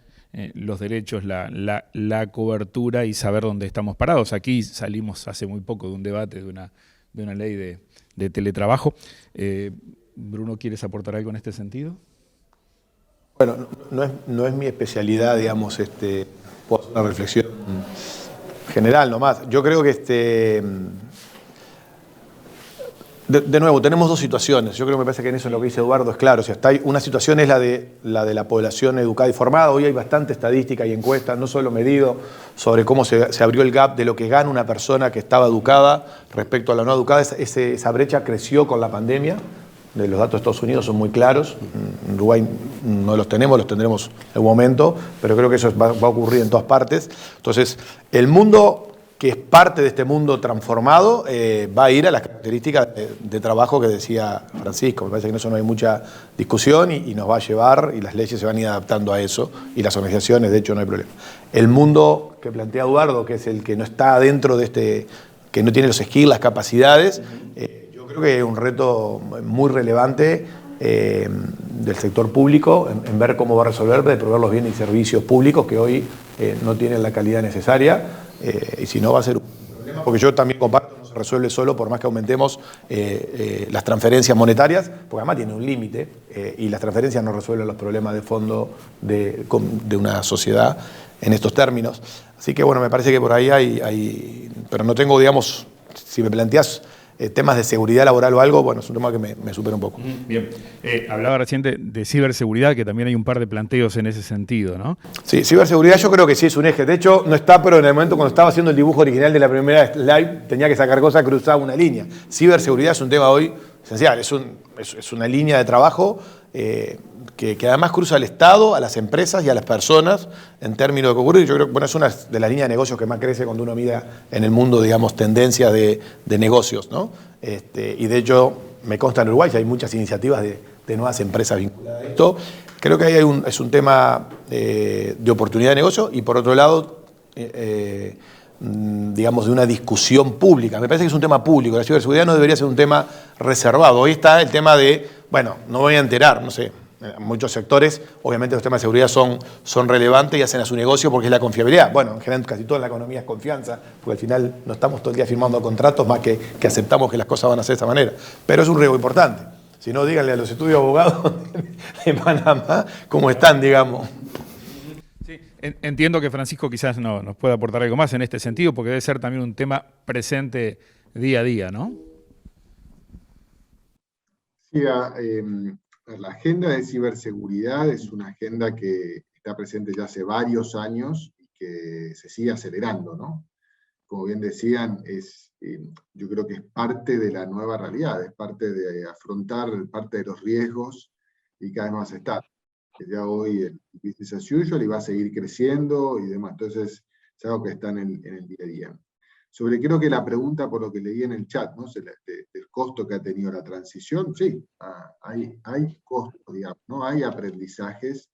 los derechos, la cobertura y saber dónde estamos parados. Aquí salimos hace muy poco de un debate de una ley de teletrabajo. Bruno, ¿quieres aportar algo en este sentido? Bueno, no es mi especialidad, digamos, puedo hacer una reflexión general nomás. Yo creo que de nuevo, tenemos dos situaciones. Yo creo que me parece que en eso lo que dice Eduardo es claro. O sea, una situación es la de la población educada y formada. Hoy hay bastante estadística y encuestas, no solo medido sobre cómo se abrió el gap de lo que gana una persona que estaba educada respecto a la no educada. Esa brecha creció con la pandemia. Los datos de Estados Unidos son muy claros. En Uruguay no los tendremos en un momento, pero creo que eso va a ocurrir en todas partes. Entonces, el mundo que es parte de este mundo transformado, va a ir a las características de trabajo que decía Francisco. Me parece que en eso no hay mucha discusión y nos va a llevar, y las leyes se van a ir adaptando a eso, y las organizaciones, de hecho, no hay problema. El mundo que plantea Eduardo, que es el que no está dentro de que no tiene los skills, las capacidades, yo creo que es un reto muy relevante del sector público en ver cómo va a resolver de proveer los bienes y servicios públicos que hoy no tienen la calidad necesaria. Y si no va a ser un problema, porque yo también comparto, no se resuelve solo por más que aumentemos las transferencias monetarias, porque además tiene un límite, y las transferencias no resuelven los problemas de fondo de una sociedad en estos términos. Así que bueno, me parece que por ahí hay pero no tengo, digamos, si me planteás temas de seguridad laboral o algo, bueno, es un tema que me supera un poco. Bien. Hablaba recién de ciberseguridad, que también hay un par de planteos en ese sentido, ¿no? Sí, ciberseguridad yo creo que sí es un eje. De hecho, no está, pero en el momento cuando estaba haciendo el dibujo original de la primera slide, tenía que sacar cosas, cruzaba una línea. Ciberseguridad es un tema hoy esencial, es una línea de trabajo que además cruza al Estado, a las empresas y a las personas en términos de que ocurre. Yo creo que bueno, es una de las líneas de negocios que más crece cuando uno mira en el mundo, digamos, tendencias de negocios, ¿no? Y de hecho, me consta en Uruguay que hay muchas iniciativas de nuevas empresas vinculadas a esto. Creo que ahí es un tema de oportunidad de negocio y por otro lado, digamos, de una discusión pública. Me parece que es un tema público. La ciberseguridad no debería ser un tema reservado. Hoy está el tema de, bueno, no voy a enterar, no sé, en muchos sectores, obviamente los temas de seguridad son relevantes y hacen a su negocio porque es la confiabilidad. Bueno, en general casi toda la economía es confianza, porque al final no estamos todo el día firmando contratos más que aceptamos que las cosas van a ser de esa manera. Pero es un riesgo importante. Si no, díganle a los estudios de abogados de Panamá cómo están, digamos. Sí, entiendo que Francisco quizás nos pueda aportar algo más en este sentido, porque debe ser también un tema presente día a día, ¿no? Sí, la agenda de ciberseguridad es una agenda que está presente ya hace varios años y que se sigue acelerando, ¿no? Como bien decían, yo creo que es parte de la nueva realidad, es parte de afrontar parte de los riesgos y cada vez más estar. Ya hoy el business as usual y va a seguir creciendo y demás, entonces es algo que está en el día a día. Sobre creo que la pregunta, por lo que leí en el chat, ¿no? Del costo que ha tenido la transición, sí, hay costos, digamos, ¿no? Hay aprendizajes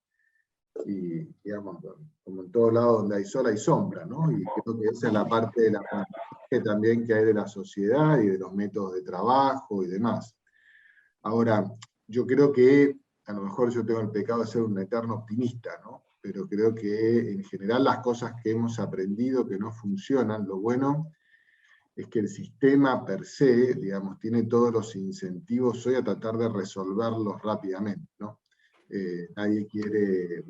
y, digamos, como en todos lados donde hay sol hay sombra, ¿no? Y creo que esa es la parte de la aprendizaje también que hay de la sociedad y de los métodos de trabajo y demás. Ahora, yo creo que a lo mejor yo tengo el pecado de ser un eterno optimista, ¿no? Pero creo que en general las cosas que hemos aprendido que no funcionan, lo bueno es que el sistema per se, digamos, tiene todos los incentivos hoy a tratar de resolverlos rápidamente, ¿no? Nadie quiere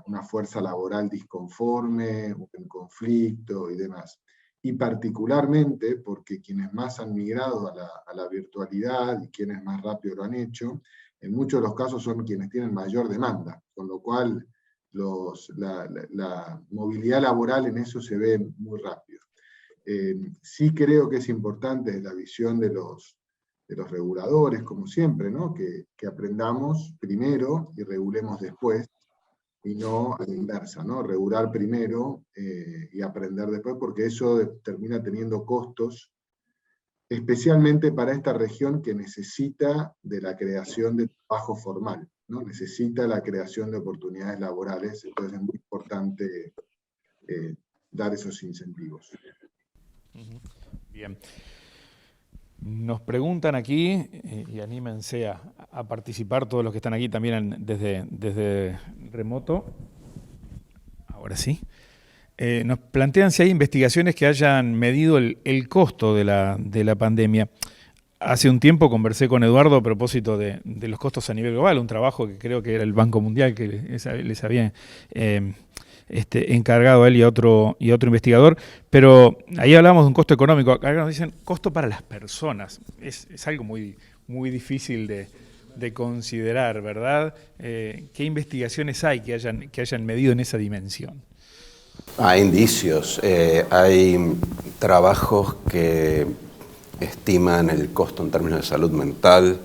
una fuerza laboral disconforme, un conflicto y demás. Y particularmente porque quienes más han migrado a la virtualidad y quienes más rápido lo han hecho, en muchos de los casos son quienes tienen mayor demanda, con lo cual la movilidad laboral en eso se ve muy rápido. Sí creo que es importante la visión de los reguladores, como siempre, ¿no? Que aprendamos primero y regulemos después, y no a la inversa, ¿no? Regular primero y aprender después, porque eso termina teniendo costos, especialmente para esta región que necesita de la creación de trabajo formal, ¿no? Necesita la creación de oportunidades laborales, entonces es muy importante dar esos incentivos. Bien. Nos preguntan aquí, y anímense a participar todos los que están aquí también desde remoto. Ahora sí. Nos plantean si hay investigaciones que hayan medido el costo de la pandemia. Hace un tiempo conversé con Eduardo a propósito de los costos a nivel global, un trabajo que creo que era el Banco Mundial que les había encargado a él y a otro investigador, pero ahí hablamos de un costo económico. Acá nos dicen costo para las personas. Es algo muy, muy difícil de considerar, ¿verdad? ¿Qué investigaciones hay que hayan medido en esa dimensión? Hay indicios, hay trabajos que estiman el costo en términos de salud mental,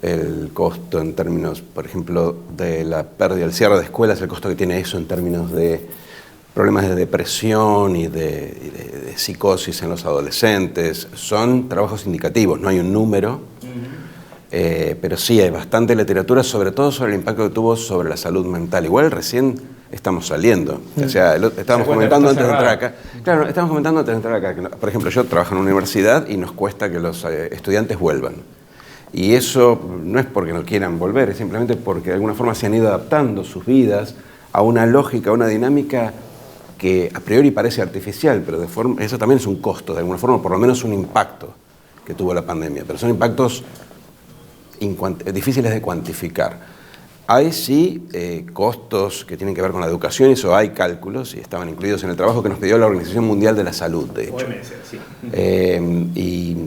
el costo en términos, por ejemplo, de la pérdida del cierre de escuelas, el costo que tiene eso en términos de problemas de depresión y de psicosis en los adolescentes. Son trabajos indicativos, no hay un número, pero sí hay bastante literatura, sobre todo sobre el impacto que tuvo sobre la salud mental. Igual recién estamos saliendo, o sea, estábamos comentando antes de entrar acá. Claro, estábamos comentando antes de entrar acá, que, por ejemplo, yo trabajo en una universidad y nos cuesta que los estudiantes vuelvan. Y eso no es porque no quieran volver, es simplemente porque de alguna forma se han ido adaptando sus vidas a una lógica, a una dinámica que a priori parece artificial, pero eso también es un costo, de alguna forma, por lo menos un impacto que tuvo la pandemia. Pero son impactos difíciles de cuantificar. Hay sí costos que tienen que ver con la educación, y eso hay cálculos, y estaban incluidos en el trabajo que nos pidió la Organización Mundial de la Salud, de hecho. OMS, sí.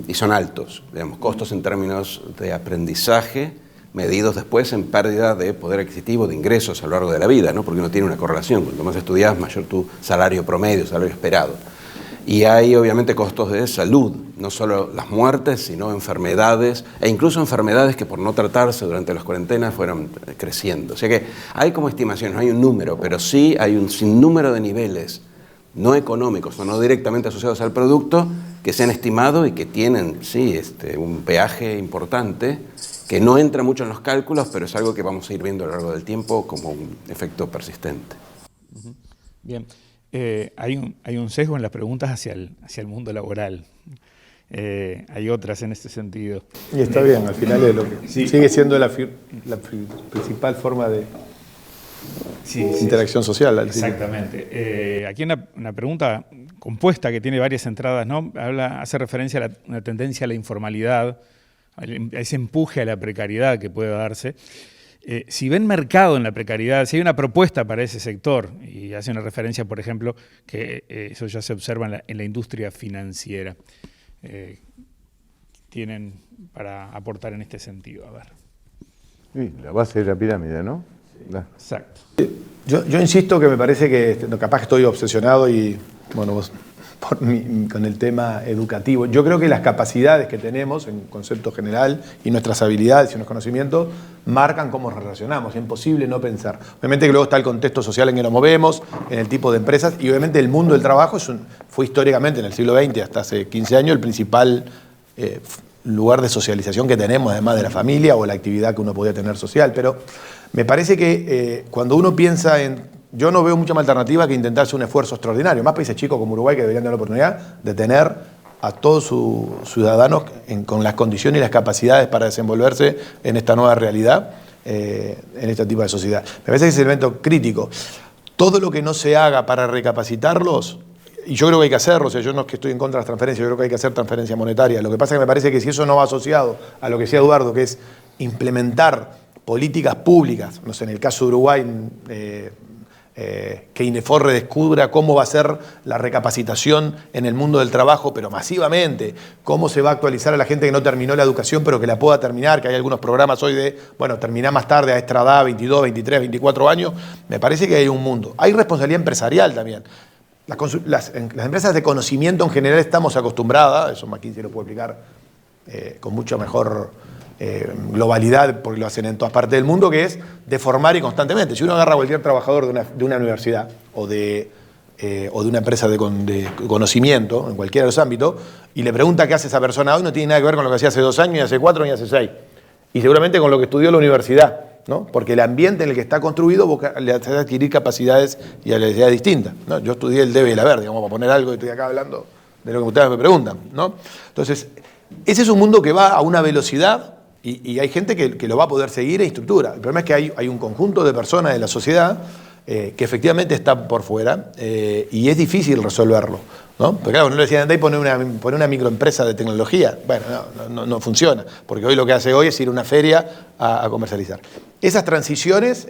Y son altos, digamos, costos en términos de aprendizaje, medidos después en pérdida de poder adquisitivo, de ingresos a lo largo de la vida, ¿no? Porque uno tiene una correlación, cuanto más estudias, mayor tu salario promedio, salario esperado. Y hay obviamente costos de salud, no solo las muertes, sino enfermedades, e incluso enfermedades que por no tratarse durante las cuarentenas fueron creciendo. O sea que hay como estimaciones, no hay un número, pero sí hay un sinnúmero de niveles no económicos o no directamente asociados al producto que se han estimado y que tienen, sí, un peaje importante, que no entra mucho en los cálculos, pero es algo que vamos a ir viendo a lo largo del tiempo como un efecto persistente. Bien. Hay un sesgo en las preguntas hacia el mundo laboral. Hay otras en este sentido. Y está bien, al final es lo que sigue siendo la principal forma de interacción social. Exactamente. Aquí una pregunta compuesta que tiene varias entradas, ¿no? Hace referencia a una tendencia a la informalidad, a ese empuje a la precariedad que puede darse. Si ven mercado en la precariedad, si hay una propuesta para ese sector, y hace una referencia, por ejemplo, que eso ya se observa en la industria financiera, tienen para aportar en este sentido. A ver. Sí, la base de la pirámide, ¿no? Exacto. Yo insisto que me parece que, capaz que estoy obsesionado y, bueno, vos con el tema educativo. Yo creo que las capacidades que tenemos en concepto general y nuestras habilidades y nuestros conocimientos marcan cómo nos relacionamos. Es imposible no pensar. Obviamente que luego está el contexto social en que nos movemos, en el tipo de empresas, y obviamente el mundo del trabajo fue históricamente en el siglo XX, hasta hace 15 años, el principal lugar de socialización que tenemos, además de la familia o la actividad que uno podía tener social. Pero me parece que cuando uno piensa en... Yo no veo mucha más alternativa que intentarse un esfuerzo extraordinario. Más países chicos como Uruguay que deberían tener la oportunidad de tener a todos sus ciudadanos con las condiciones y las capacidades para desenvolverse en esta nueva realidad, en este tipo de sociedad. Me parece que es el elemento crítico. Todo lo que no se haga para recapacitarlos, y yo creo que hay que hacerlo, o sea, yo no es que estoy en contra de las transferencias, yo creo que hay que hacer transferencia monetaria. Lo que pasa es que me parece que si eso no va asociado a lo que decía Eduardo, que es implementar políticas públicas, no sé, en el caso de Uruguay, que INEFOR redescubra cómo va a ser la recapacitación en el mundo del trabajo, pero masivamente, cómo se va a actualizar a la gente que no terminó la educación, pero que la pueda terminar, que hay algunos programas hoy de, bueno, terminar más tarde a esta edad, 22, 23, 24 años, me parece que hay un mundo. Hay responsabilidad empresarial también. Las empresas de conocimiento en general estamos acostumbradas, eso McKinsey lo puede explicar con mucho mejor globalidad, porque lo hacen en todas partes del mundo, que es de formar y constantemente. Si uno agarra a cualquier trabajador de una universidad o de una empresa de conocimiento, en cualquiera de los ámbitos, y le pregunta qué hace esa persona hoy, no tiene nada que ver con lo que hacía hace 2 años, ni hace 4, ni hace 6. Y seguramente con lo que estudió en la universidad, ¿no? Porque el ambiente en el que está construido le hace adquirir capacidades y habilidades distintas, ¿no? Yo estudié el debe y el haber, digamos, para poner algo y estoy acá hablando de lo que ustedes me preguntan, ¿no? Entonces, ese es un mundo que va a una velocidad y hay gente que lo va a poder seguir e estructura. El problema es que hay un conjunto de personas de la sociedad que efectivamente están por fuera y es difícil resolverlo, ¿no? Porque claro, uno le decía, andá y poner una microempresa de tecnología. Bueno, no funciona, porque hoy lo que hace hoy es ir a una feria a comercializar. Esas transiciones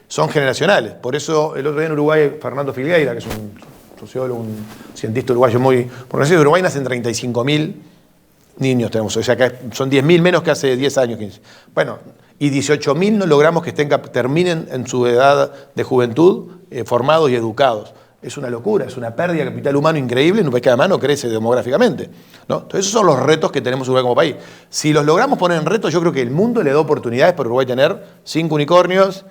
son generacionales. Por eso el otro día en Uruguay, Fernando Filgueira, que es un sociólogo, un cientista uruguayo muy conocido, en Uruguay nacen 35.000 niños tenemos, o sea que son 10.000 menos que hace 10 años, 15. Bueno, y 18.000 no logramos que terminen en su edad de juventud formados y educados. Es una locura, es una pérdida de capital humano increíble en un país que además no crece demográficamente, ¿no? Entonces esos son los retos que tenemos Uruguay como país. Si los logramos poner en retos, yo creo que el mundo le da oportunidades para Uruguay tener 5 unicornios,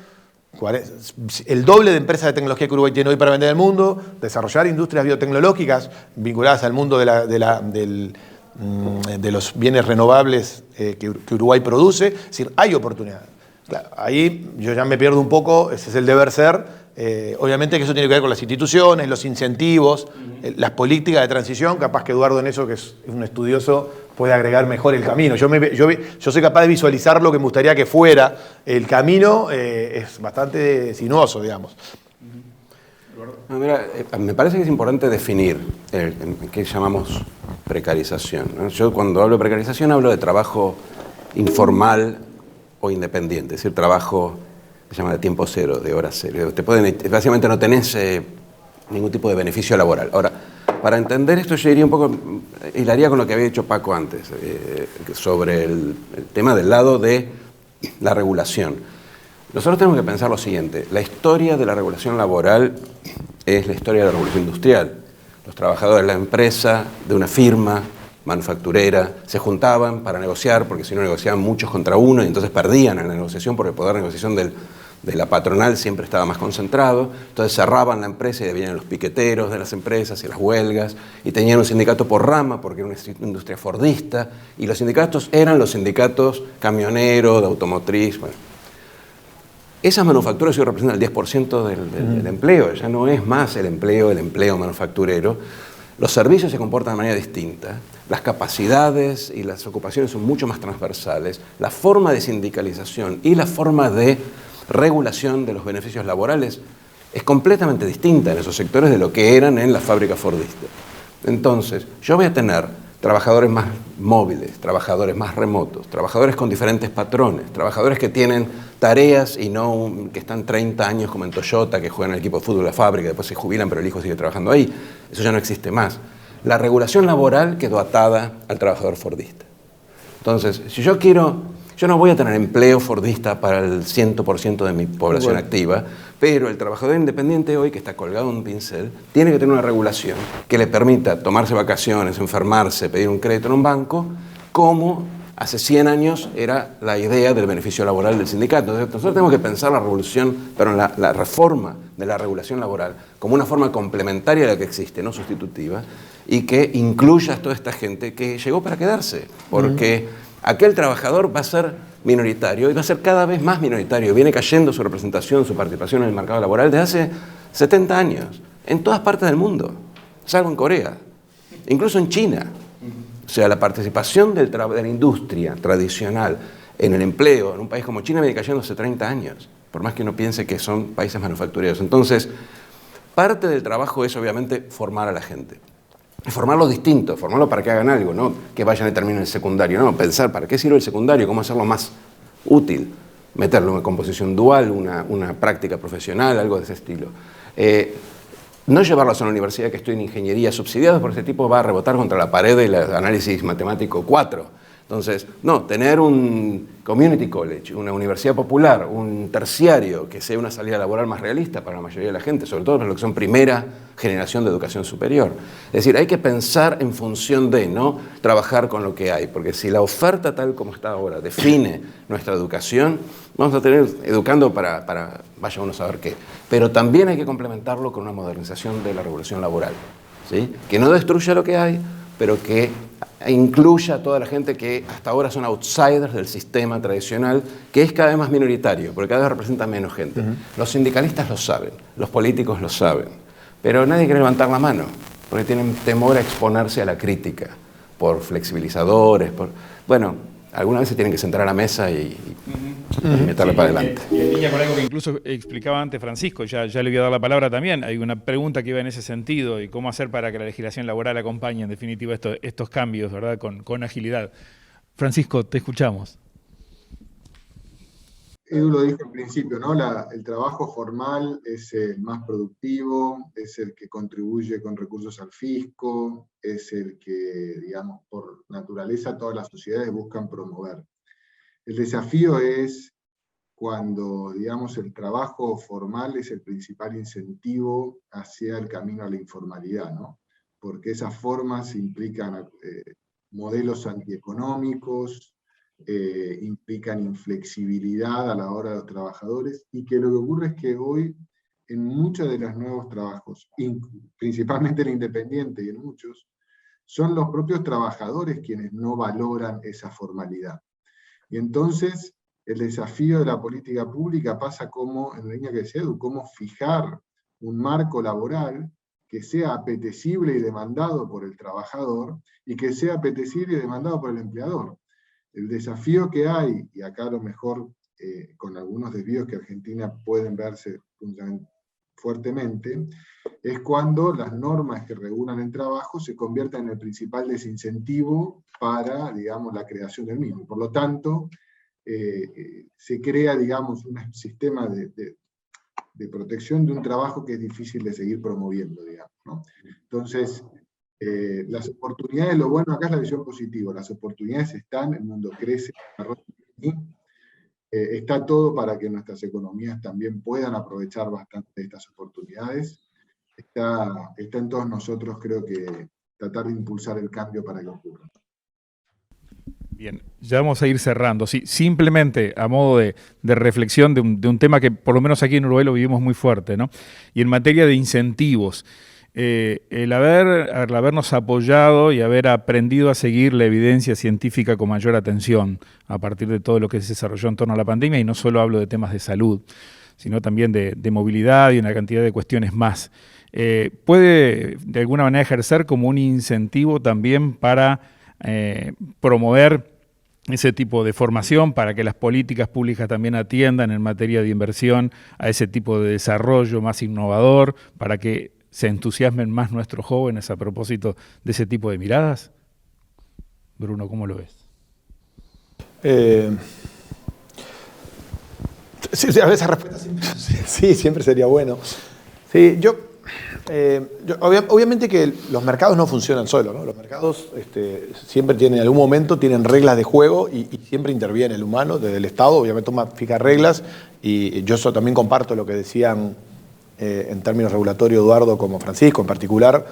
el doble de empresas de tecnología que Uruguay tiene hoy para vender al mundo, desarrollar industrias biotecnológicas vinculadas al mundo de los bienes renovables que Uruguay produce. Es decir, hay oportunidades. Claro, ahí yo ya me pierdo un poco, ese es el deber ser. Obviamente que eso tiene que ver con las instituciones, los incentivos, las políticas de transición. Capaz que Eduardo en eso, que es un estudioso, puede agregar mejor el camino. Yo soy capaz de visualizar lo que me gustaría que fuera. El camino es bastante sinuoso, digamos. No, mira, me parece que es importante definir qué llamamos precarización, ¿no? Yo cuando hablo de precarización hablo de trabajo informal o independiente, es decir, trabajo que se llama de tiempo cero, de hora cero. Básicamente no tenés ningún tipo de beneficio laboral. Ahora, para entender esto yo iría un poco, hilaría con lo que había dicho Paco antes, sobre el tema del lado de la regulación. Nosotros tenemos que pensar lo siguiente: la historia de la regulación laboral es la historia de la revolución industrial. Los trabajadores de la empresa, de una firma manufacturera, se juntaban para negociar, porque si no negociaban muchos contra uno y entonces perdían en la negociación porque el poder de negociación de la patronal siempre estaba más concentrado. Entonces cerraban la empresa y venían los piqueteros de las empresas y las huelgas, y tenían un sindicato por rama porque era una industria fordista, y los sindicatos eran los sindicatos camioneros, de automotriz. Bueno. Esas manufacturas hoy representan el 10% del empleo, ya no es más el empleo manufacturero. Los servicios se comportan de manera distinta, las capacidades y las ocupaciones son mucho más transversales, la forma de sindicalización y la forma de regulación de los beneficios laborales es completamente distinta en esos sectores de lo que eran en la fábrica fordista. Entonces, yo voy a tener trabajadores más móviles, trabajadores más remotos, trabajadores con diferentes patrones, trabajadores que tienen tareas y no que están 30 años como en Toyota, que juegan en el equipo de fútbol de la fábrica, después se jubilan pero el hijo sigue trabajando ahí. Eso ya no existe más. La regulación laboral quedó atada al trabajador fordista. Entonces, si yo no voy a tener empleo fordista para el 100% de mi población activa, pero el trabajador independiente hoy, que está colgado en un pincel, tiene que tener una regulación que le permita tomarse vacaciones, enfermarse, pedir un crédito en un banco, como hace 100 años era la idea del beneficio laboral del sindicato. Entonces, nosotros tenemos que pensar la revolución, pero la reforma de la regulación laboral como una forma complementaria a la que existe, no sustitutiva, y que incluya a toda esta gente que llegó para quedarse, porque aquel trabajador va a ser minoritario y va a ser cada vez más minoritario. Viene cayendo su representación, su participación en el mercado laboral desde hace 70 años, en todas partes del mundo, salvo en Corea, incluso en China. O sea, la participación de la industria tradicional en el empleo en un país como China viene cayendo hace 30 años, por más que uno piense que son países manufactureros. Entonces, parte del trabajo es obviamente formar a la gente. Formarlo distinto, formarlo para que hagan algo, no que vayan y terminen el secundario, no, pensar para qué sirve el secundario, cómo hacerlo más útil, meterlo en una composición dual, una práctica profesional, algo de ese estilo. No llevarlos a una universidad que estudie en ingeniería subsidiada, porque ese tipo va a rebotar contra la pared del análisis matemático 4. Entonces, no, tener un community college, una universidad popular, un terciario que sea una salida laboral más realista para la mayoría de la gente, sobre todo para los que son primera generación de educación superior. Es decir, hay que pensar en función de, no trabajar con lo que hay, porque si la oferta tal como está ahora define nuestra educación, vamos a tener educando para vaya uno a saber qué. Pero también hay que complementarlo con una modernización de la regulación laboral, ¿sí? Que no destruya lo que hay, pero que incluya a toda la gente que hasta ahora son outsiders del sistema tradicional, que es cada vez más minoritario, porque cada vez representa menos gente. Los sindicalistas lo saben, los políticos lo saben, pero nadie quiere levantar la mano, porque tienen temor a exponerse a la crítica, por flexibilizadores, bueno, alguna vez se tienen que sentar a la mesa y meterle para adelante. Y en línea con algo que incluso explicaba antes Francisco, ya le voy a dar la palabra también, hay una pregunta que iba en ese sentido, y cómo hacer para que la legislación laboral acompañe en definitiva estos cambios, ¿verdad? Con agilidad. Francisco, te escuchamos. Edu lo dijo al principio, ¿no? El trabajo formal es el más productivo, es el que contribuye con recursos al fisco, es el que, digamos, por naturaleza todas las sociedades buscan promover. El desafío es cuando, digamos, el trabajo formal es el principal incentivo hacia el camino a la informalidad, ¿no? Porque esas formas implican modelos antieconómicos, implican inflexibilidad a la hora de los trabajadores, y que lo que ocurre es que hoy en muchos de los nuevos trabajos, principalmente el independiente y en muchos, son los propios trabajadores quienes no valoran esa formalidad. Y entonces el desafío de la política pública pasa como, en la línea que decía Edu, cómo fijar un marco laboral que sea apetecible y demandado por el trabajador, y que sea apetecible y demandado por el empleador. El desafío que hay, y acá a lo mejor con algunos desvíos que Argentina pueden verse fuertemente, es cuando las normas que regulan el trabajo se convierten en el principal desincentivo para, digamos, la creación del mismo. Por lo tanto, se crea, digamos, un sistema de protección de un trabajo que es difícil de seguir promoviendo, digamos, ¿no? Entonces, las oportunidades, lo bueno acá es la visión positiva, las oportunidades están, el mundo crece, está todo para que nuestras economías también puedan aprovechar bastante estas oportunidades. está en todos nosotros, creo que tratar de impulsar el cambio para que ocurra. Bien, ya vamos a ir cerrando. Sí, simplemente a modo de reflexión de un tema que por lo menos aquí en Uruguay lo vivimos muy fuerte, ¿no? Y en materia de incentivos, el habernos apoyado y haber aprendido a seguir la evidencia científica con mayor atención a partir de todo lo que se desarrolló en torno a la pandemia, y no solo hablo de temas de salud, sino también de movilidad y una cantidad de cuestiones más, puede de alguna manera ejercer como un incentivo también para promover ese tipo de formación, para que las políticas públicas también atiendan en materia de inversión a ese tipo de desarrollo más innovador, para que se entusiasmen más nuestros jóvenes a propósito de ese tipo de miradas. Bruno, ¿cómo lo ves? Sí, a veces respuesta sí, siempre sería bueno. Sí, obviamente que los mercados no funcionan solos, ¿no? Los mercados siempre tienen, en algún momento, tienen reglas de juego y siempre interviene el humano, desde el Estado, obviamente fija reglas, y yo eso también comparto lo que decían en términos regulatorios Eduardo como Francisco en particular,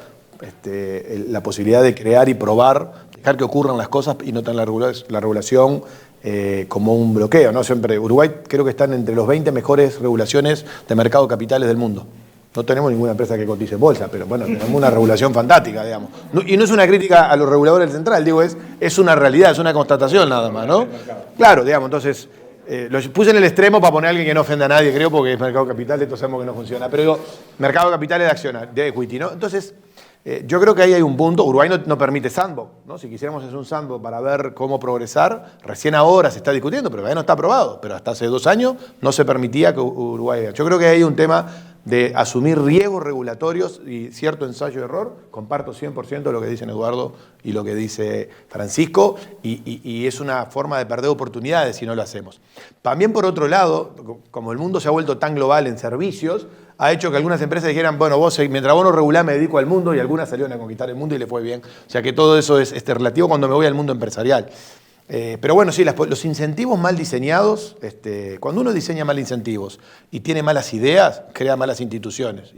la posibilidad de crear y probar, dejar que ocurran las cosas y no tener la regulación como un bloqueo, ¿no? Siempre, Uruguay creo que están entre los 20 mejores regulaciones de mercado de capitales del mundo. No tenemos ninguna empresa que cotice en bolsa, pero bueno, tenemos una regulación fantástica, digamos. Y no es una crítica a los reguladores del central, digo, es una realidad, es una constatación nada más, ¿no? Claro, digamos, entonces, lo puse en el extremo para poner a alguien que no ofenda a nadie, creo, porque es mercado de capitales, entonces sabemos que no funciona. Pero digo, mercado de capitales de acciones, de equity, ¿no? Entonces, yo creo que ahí hay un punto. Uruguay no permite sandbox, ¿no? Si quisiéramos hacer un sandbox para ver cómo progresar, recién ahora se está discutiendo, pero todavía no está aprobado. Pero hasta hace 2 años no se permitía que Uruguay... Yo creo que hay un tema de asumir riesgos regulatorios y cierto ensayo de error. Comparto 100% lo que dicen Eduardo y lo que dice Francisco, y es una forma de perder oportunidades si no lo hacemos. También, por otro lado, como el mundo se ha vuelto tan global en servicios, ha hecho que algunas empresas dijeran, bueno, mientras vos no regulás me dedico al mundo, y algunas salieron a conquistar el mundo y le fue bien. O sea que todo eso es relativo cuando me voy al mundo empresarial. Pero bueno, sí, los incentivos mal diseñados, cuando uno diseña mal incentivos y tiene malas ideas, crea malas instituciones.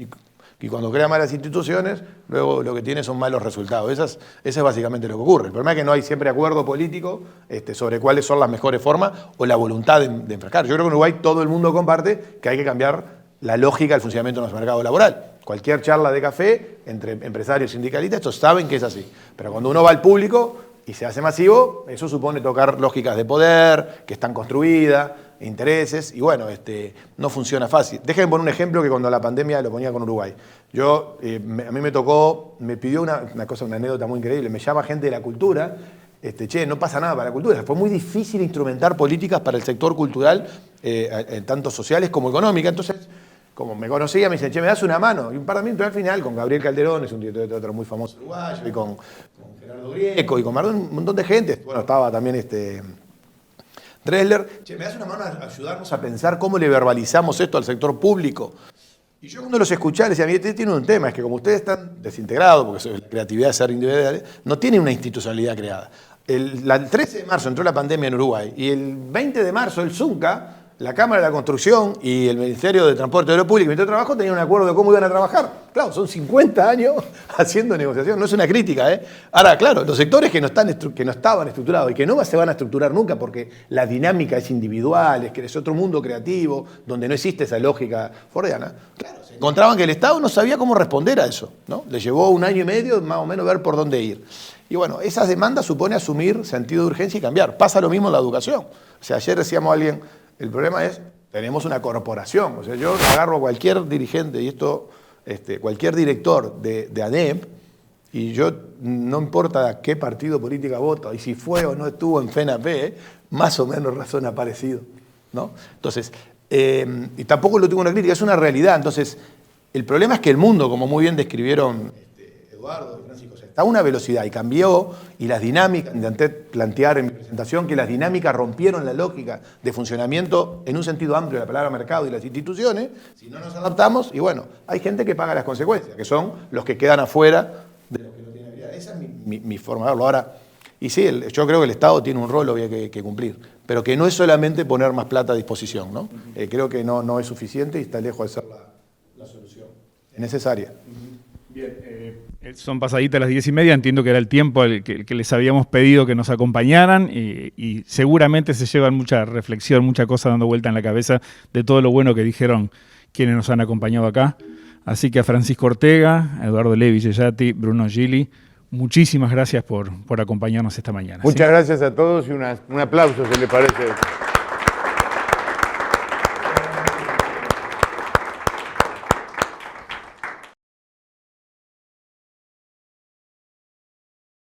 Y cuando crea malas instituciones, luego lo que tiene son malos resultados. Eso es básicamente lo que ocurre. El problema es que no hay siempre acuerdo político sobre cuáles son las mejores formas o la voluntad de enfrascar. Yo creo que en Uruguay todo el mundo comparte que hay que cambiar la lógica del funcionamiento de nuestro mercado laboral. Cualquier charla de café entre empresarios y sindicalistas, estos saben que es así. Pero cuando uno va al público y se hace masivo, eso supone tocar lógicas de poder, que están construidas, intereses, y bueno, no funciona fácil. Déjenme poner un ejemplo que cuando la pandemia lo ponía con Uruguay. A mí me tocó, me pidió una anécdota muy increíble, me llama gente de la cultura, no pasa nada para la cultura. Fue muy difícil instrumentar políticas para el sector cultural, tanto sociales como económicas. Entonces, como me conocía, me dicen, me das una mano. Y un par de minutos al final, con Gabriel Calderón, es un director de teatro muy famoso uruguayo, y con Gerardo Grieco, y con un montón de gente. Bueno, estaba también Dressler. ¿Me das una mano a ayudarnos a pensar cómo le verbalizamos esto al sector público? Y yo cuando los escuchaba, les decía, mire, tiene un tema, es que como ustedes están desintegrados, porque la creatividad es ser individuales, no tienen una institucionalidad creada. El 13 de marzo entró la pandemia en Uruguay, y el 20 de marzo el ZUNCA, la Cámara de la Construcción y el Ministerio de Transporte y Obras Públicas y el Ministerio de Trabajo tenían un acuerdo de cómo iban a trabajar. Claro, son 50 años haciendo negociación, no es una crítica, ¿eh? Ahora, claro, los sectores que no estaban estructurados y que no se van a estructurar nunca porque la dinámica es individual, es que es otro mundo creativo, donde no existe esa lógica fordiana, claro, se encontraban que el Estado no sabía cómo responder a eso, ¿no? Les llevó 1 año y medio más o menos ver por dónde ir. Y bueno, esas demandas supone asumir sentido de urgencia y cambiar. Pasa lo mismo en la educación. O sea, ayer decíamos a alguien, el problema es, tenemos una corporación. O sea, yo agarro a cualquier dirigente, y cualquier director de ANEP, y yo, no importa qué partido político vota, y si fue o no estuvo en FENAPE, más o menos razón ha parecido, ¿no? Entonces, y tampoco lo tengo una crítica, es una realidad. Entonces, el problema es que el mundo, como muy bien describieron Eduardo y Francisco, está a una velocidad y cambió, y las dinámicas, intenté plantear en mi presentación que las dinámicas rompieron la lógica de funcionamiento en un sentido amplio de la palabra mercado y las instituciones. Si no nos adaptamos, y bueno, hay gente que paga las consecuencias, que son los que quedan afuera de los que no tienen habilidad. Esa es mi forma de verlo. Ahora, y sí, yo creo que el Estado tiene un rol obvio que cumplir, pero que no es solamente poner más plata a disposición, ¿no? Creo que no es suficiente y está lejos de ser la solución. Es necesaria. Bien, son pasaditas las 10:30, entiendo que era el tiempo que les habíamos pedido que nos acompañaran y seguramente se llevan mucha reflexión, mucha cosa dando vuelta en la cabeza de todo lo bueno que dijeron quienes nos han acompañado acá. Así que a Francisco Ortega, a Eduardo Levi Yeyati, Bruno Gili, muchísimas gracias por acompañarnos esta mañana. Muchas gracias a todos y un aplauso, si les parece.